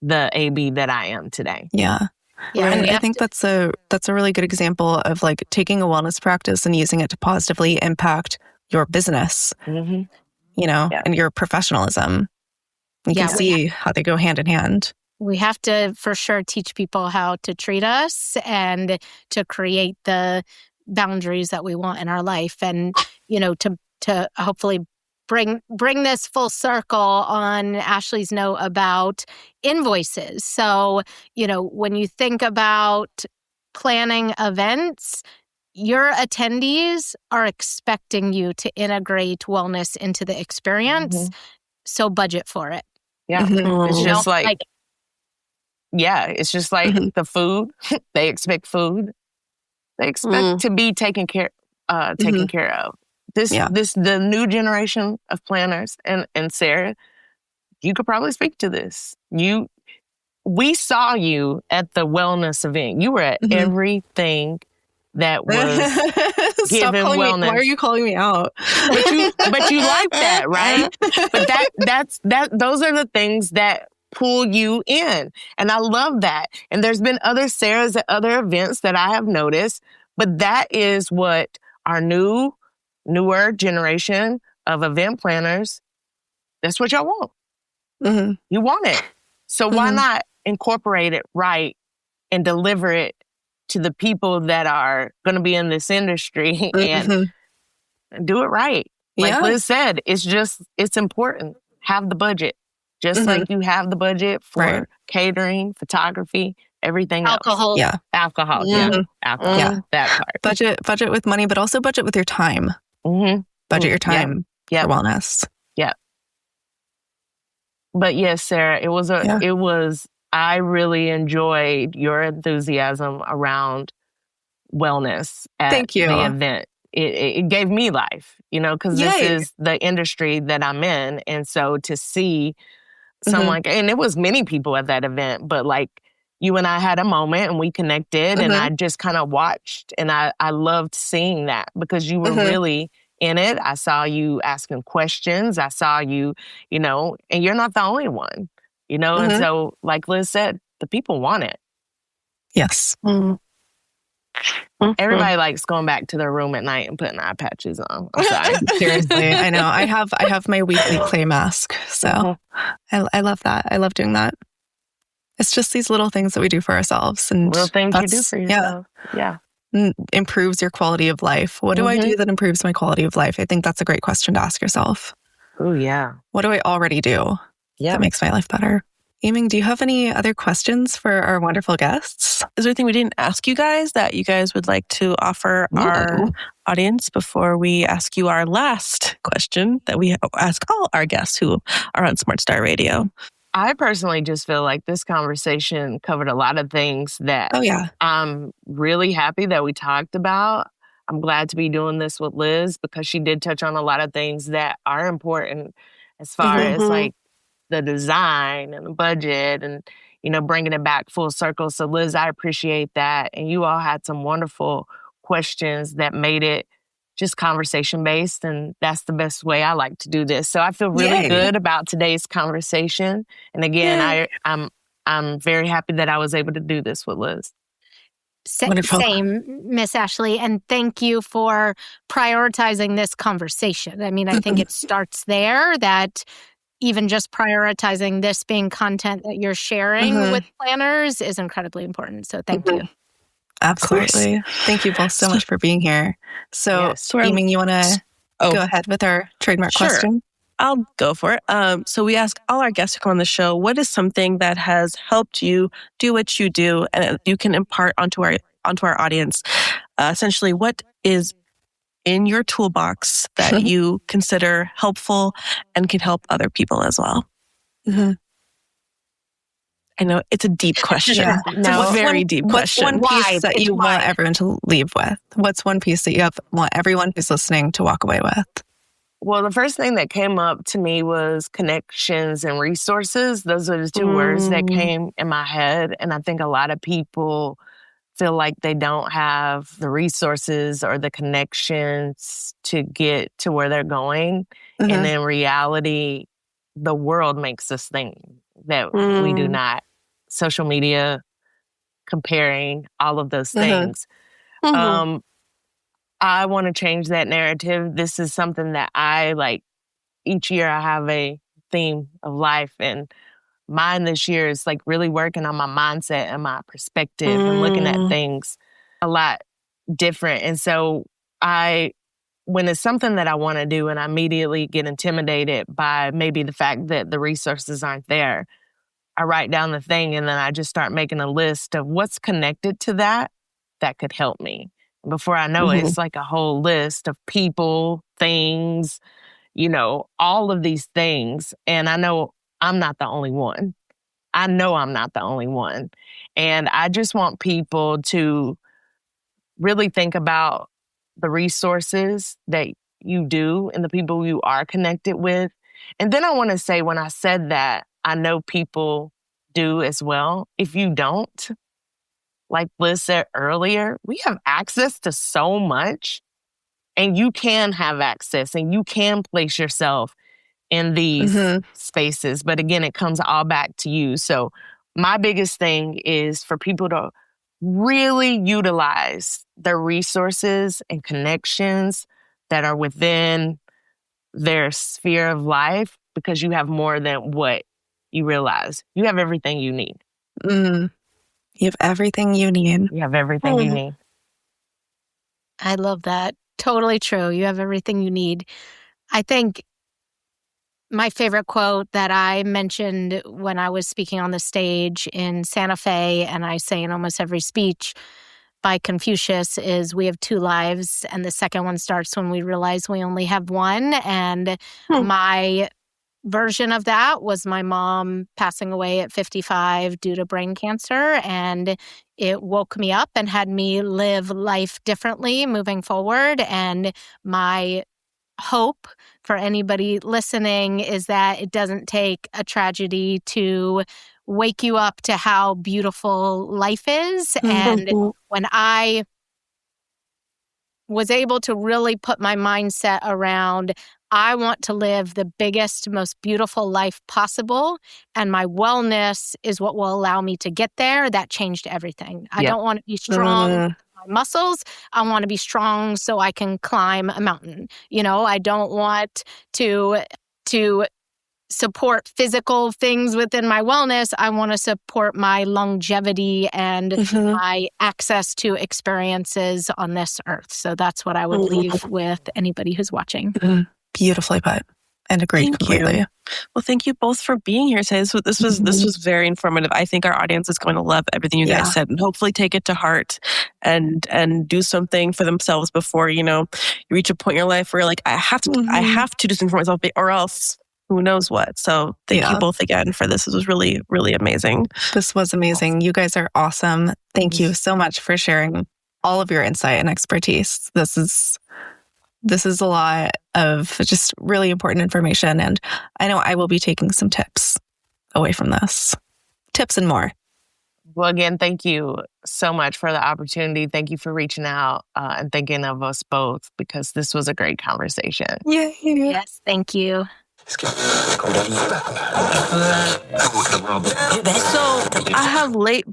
the AB that I am today. Yeah. And I think that's a really good example of like taking a wellness practice and using it to positively impact your business, you know, and your professionalism. You can see how they go hand in hand. We have to for sure teach people how to treat us and to create the boundaries that we want in our life, and you know, to hopefully bring this full circle on Ashley's note about invoices. So, you know, when you think about planning events, your attendees are expecting you to integrate wellness into the experience. So budget for it. Yeah. It's just like it's just like the food. They expect food. They expect to be taken care of. The new generation of planners, and Sarah, you could probably speak to this. We saw you at the wellness event. You were at everything that was given wellness. Why are you calling me out? But you like that, right? But those are the things that pull you in. And I love that. And there's been other Sarahs at other events that I have noticed, but that is what our newer generation of event planners, that's what y'all want. You want it. So why not incorporate it right and deliver it to the people that are going to be in this industry and do it right. Like Liz said, it's important. Have the budget. Just like you have the budget for catering, photography, everything else. Alcohol. Alcohol. Alcohol. That part. Budget with money, but also budget with your time. Budget your time for wellness. But yes, Sarah, I really enjoyed your enthusiasm around wellness at the event. It gave me life, you know, because this is the industry that I'm in. And so to see someone, and it was many people at that event, but like you and I had a moment and we connected and I just kind of watched, and I loved seeing that because you were really in it. I saw you asking questions. I saw you, you know, and you're not the only one, you know? And so like Liz said, the people want it. Yes. Everybody likes going back to their room at night and putting eye patches on. I'm sorry. Seriously, I know. I have my weekly clay mask, so I love that. I love doing that. It's just these little things that we do for ourselves, and little things you do for yourself. Improves your quality of life. What do I do that improves my quality of life? I think that's a great question to ask yourself. Oh yeah. What do I already do that makes my life better? Eming, do you have any other questions for our wonderful guests? Is there anything we didn't ask you guys that you guys would like to offer our audience before we ask you our last question that we ask all our guests who are on Smart Star Radio? I personally just feel like this conversation covered a lot of things that I'm really happy that we talked about. I'm glad to be doing this with Liz because she did touch on a lot of things that are important as far as like the design and the budget and, you know, bringing it back full circle. So Liz, I appreciate that. And you all had some wonderful questions that made it just conversation based. And that's the best way I like to do this. So I feel really good about today's conversation. And again, I'm very happy that I was able to do this with Liz. Same, Miss Ashley. And thank you for prioritizing this conversation. I mean, I think it starts there, that even just prioritizing this being content that you're sharing with planners is incredibly important. So thank you. Absolutely. Thank you both so much for being here. So, Eming, you want to go ahead with our trademark question? I'll go for it. So we ask all our guests who come on the show, what is something that has helped you do what you do and you can impart onto our audience? Essentially, what is in your toolbox that you consider helpful and can help other people as well? I know it's a deep question. It's a very deep question. What's one piece that you want everyone to leave with? What's one piece that you want everyone who's listening to walk away with? Well, the first thing that came up to me was connections and resources. Those are the two words that came in my head. And I think a lot of people feel like they don't have the resources or the connections to get to where they're going. And in reality, the world makes us think that we do not. Social media, comparing, all of those things. I want to change that narrative. This is something that I like. Each year I have a theme of life, and mine this year is like really working on my mindset and my perspective and looking at things a lot different. And so when it's something that I want to do and I immediately get intimidated by maybe the fact that the resources aren't there, I write down the thing and then I just start making a list of what's connected to that could help me. And before I know it, it's like a whole list of people, things, all of these things. And I know I'm not the only one. And I just want people to really think about the resources that you do and the people you are connected with. And then I want to say, when I said that, I know people do as well. If you don't, like Liz said earlier, we have access to so much, and you can have access and you can place yourself in these spaces. But again, it comes all back to you. So my biggest thing is for people to really utilize their resources and connections that are within their sphere of life, because you have more than what you realize. You have everything you need. You have everything you need. You have everything you need. I love that. Totally true. You have everything you need. I think my favorite quote that I mentioned when I was speaking on the stage in Santa Fe, and I say in almost every speech, by Confucius, is we have two lives, and the second one starts when we realize we only have one. And my version of that was my mom passing away at 55 due to brain cancer, and it woke me up and had me live life differently moving forward. And my hope for anybody listening is that it doesn't take a tragedy to wake you up to how beautiful life is. And when I was able to really put my mindset around, I want to live the biggest, most beautiful life possible, and my wellness is what will allow me to get there, that changed everything. I don't want to be strong with my muscles. I want to be strong so I can climb a mountain. I don't want to support physical things within my wellness. I want to support my longevity and my access to experiences on this earth. So that's what I would leave with anybody who's watching. Beautifully put, and agreed completely. Well, thank you both for being here today. This was very informative. I think our audience is going to love everything you guys said, and hopefully take it to heart and do something for themselves before you reach a point in your life where you're like, I have to do something for myself, or else who knows what. So thank you both again for this. This was really, really amazing. This was amazing. You guys are awesome. Thank you so much for sharing all of your insight and expertise. This is a lot of just really important information. And I know I will be taking some tips away from this. Tips and more. Well, again, thank you so much for the opportunity. Thank you for reaching out and thinking of us both, because this was a great conversation. Yeah. Yes, thank you. So I have late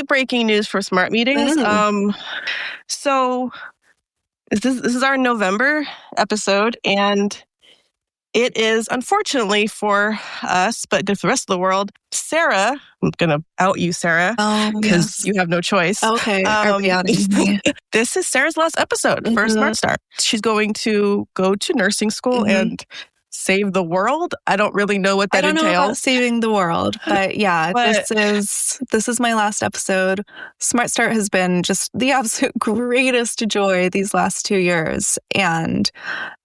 breaking news for Smart Meetings. So this is our November episode, and it is, unfortunately for us, but good for the rest of the world, Sara, I'm going to out you, Sara, because you have no choice. Okay, are we outing me? This is Sarah's last episode for Smart Start. She's going to go to nursing school and save the world. I don't really know what that entails. I don't know about saving the world, but yeah, this is my last episode. Smart Start has been just the absolute greatest joy these last 2 years. And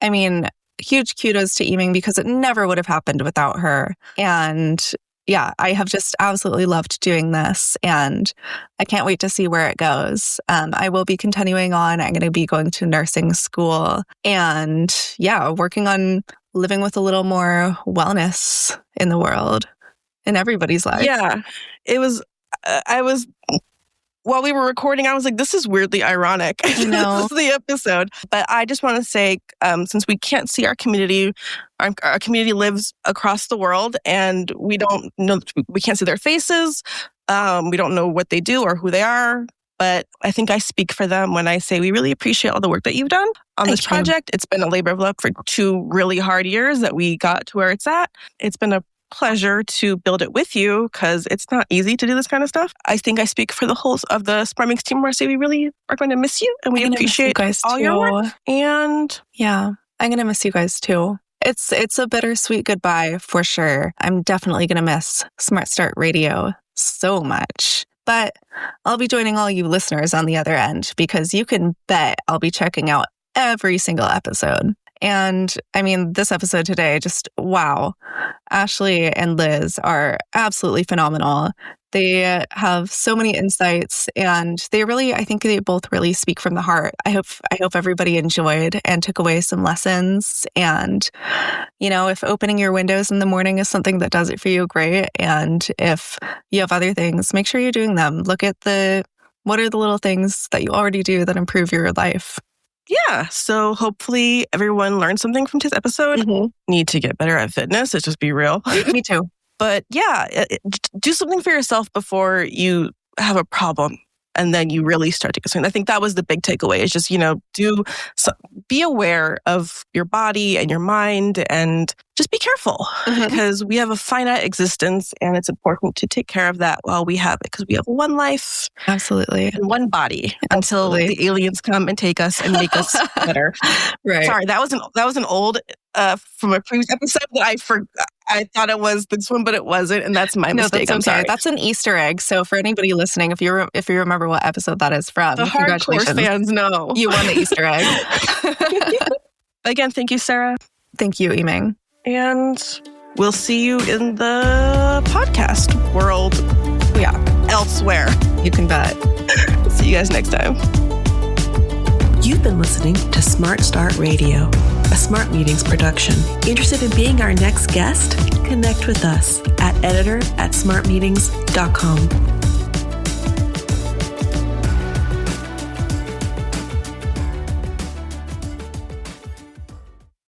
I mean, huge kudos to Eming, because it never would have happened without her. And yeah, I have just absolutely loved doing this, and I can't wait to see where it goes. I will be continuing on. I'm going to be going to nursing school and working on living with a little more wellness in the world, in everybody's life. Yeah, it was, while we were recording, I was like, this is weirdly ironic. I know. This is the episode. But I just want to say, since we can't see our community, our community lives across the world, and we can't see their faces. We don't know what they do or who they are. But I think I speak for them when I say we really appreciate all the work that you've done on this project. It's been a labor of love for 2 really hard years that we got to where it's at. It's been a pleasure to build it with you, because it's not easy to do this kind of stuff. I think I speak for the whole of the Smart Meetings team where I say we really are going to miss you, and we appreciate all your work. And yeah, I'm going to miss you guys too. It's a bittersweet goodbye for sure. I'm definitely going to miss Smart Start Radio so much. But I'll be joining all you listeners on the other end, because you can bet I'll be checking out every single episode. And I mean, this episode today, just wow. Ashley and Liz are absolutely phenomenal. They have so many insights, and I think they both really speak from the heart. I hope everybody enjoyed and took away some lessons. And, if opening your windows in the morning is something that does it for you, great. And if you have other things, make sure you're doing them. Look at what are the little things that you already do that improve your life. Yeah, so hopefully everyone learned something from today's episode. Need to get better at fitness, let's just be real. Me too. But yeah, do something for yourself before you have a problem, and then you really start to get something. I think that was the big takeaway, is just, be aware of your body and your mind, and just be careful, because we have a finite existence, and it's important to take care of that while we have it, because we have one life. Absolutely. And one body until the aliens come and take us and make us better. Right. Sorry, that was an old from a previous episode that I forgot. I thought it was this one, but it wasn't, and that's my mistake. That's okay. I'm sorry. That's an Easter egg. So for anybody listening, if you remember what episode that is from, the hardcore fans know you won the Easter egg. Again, thank you, Sara. Thank you, Eming. And we'll see you in the podcast world. Yeah, elsewhere. You can bet. See you guys next time. You've been listening to Smart Start Radio, a Smart Meetings production. Interested in being our next guest? Connect with us at editor@smartmeetings.com.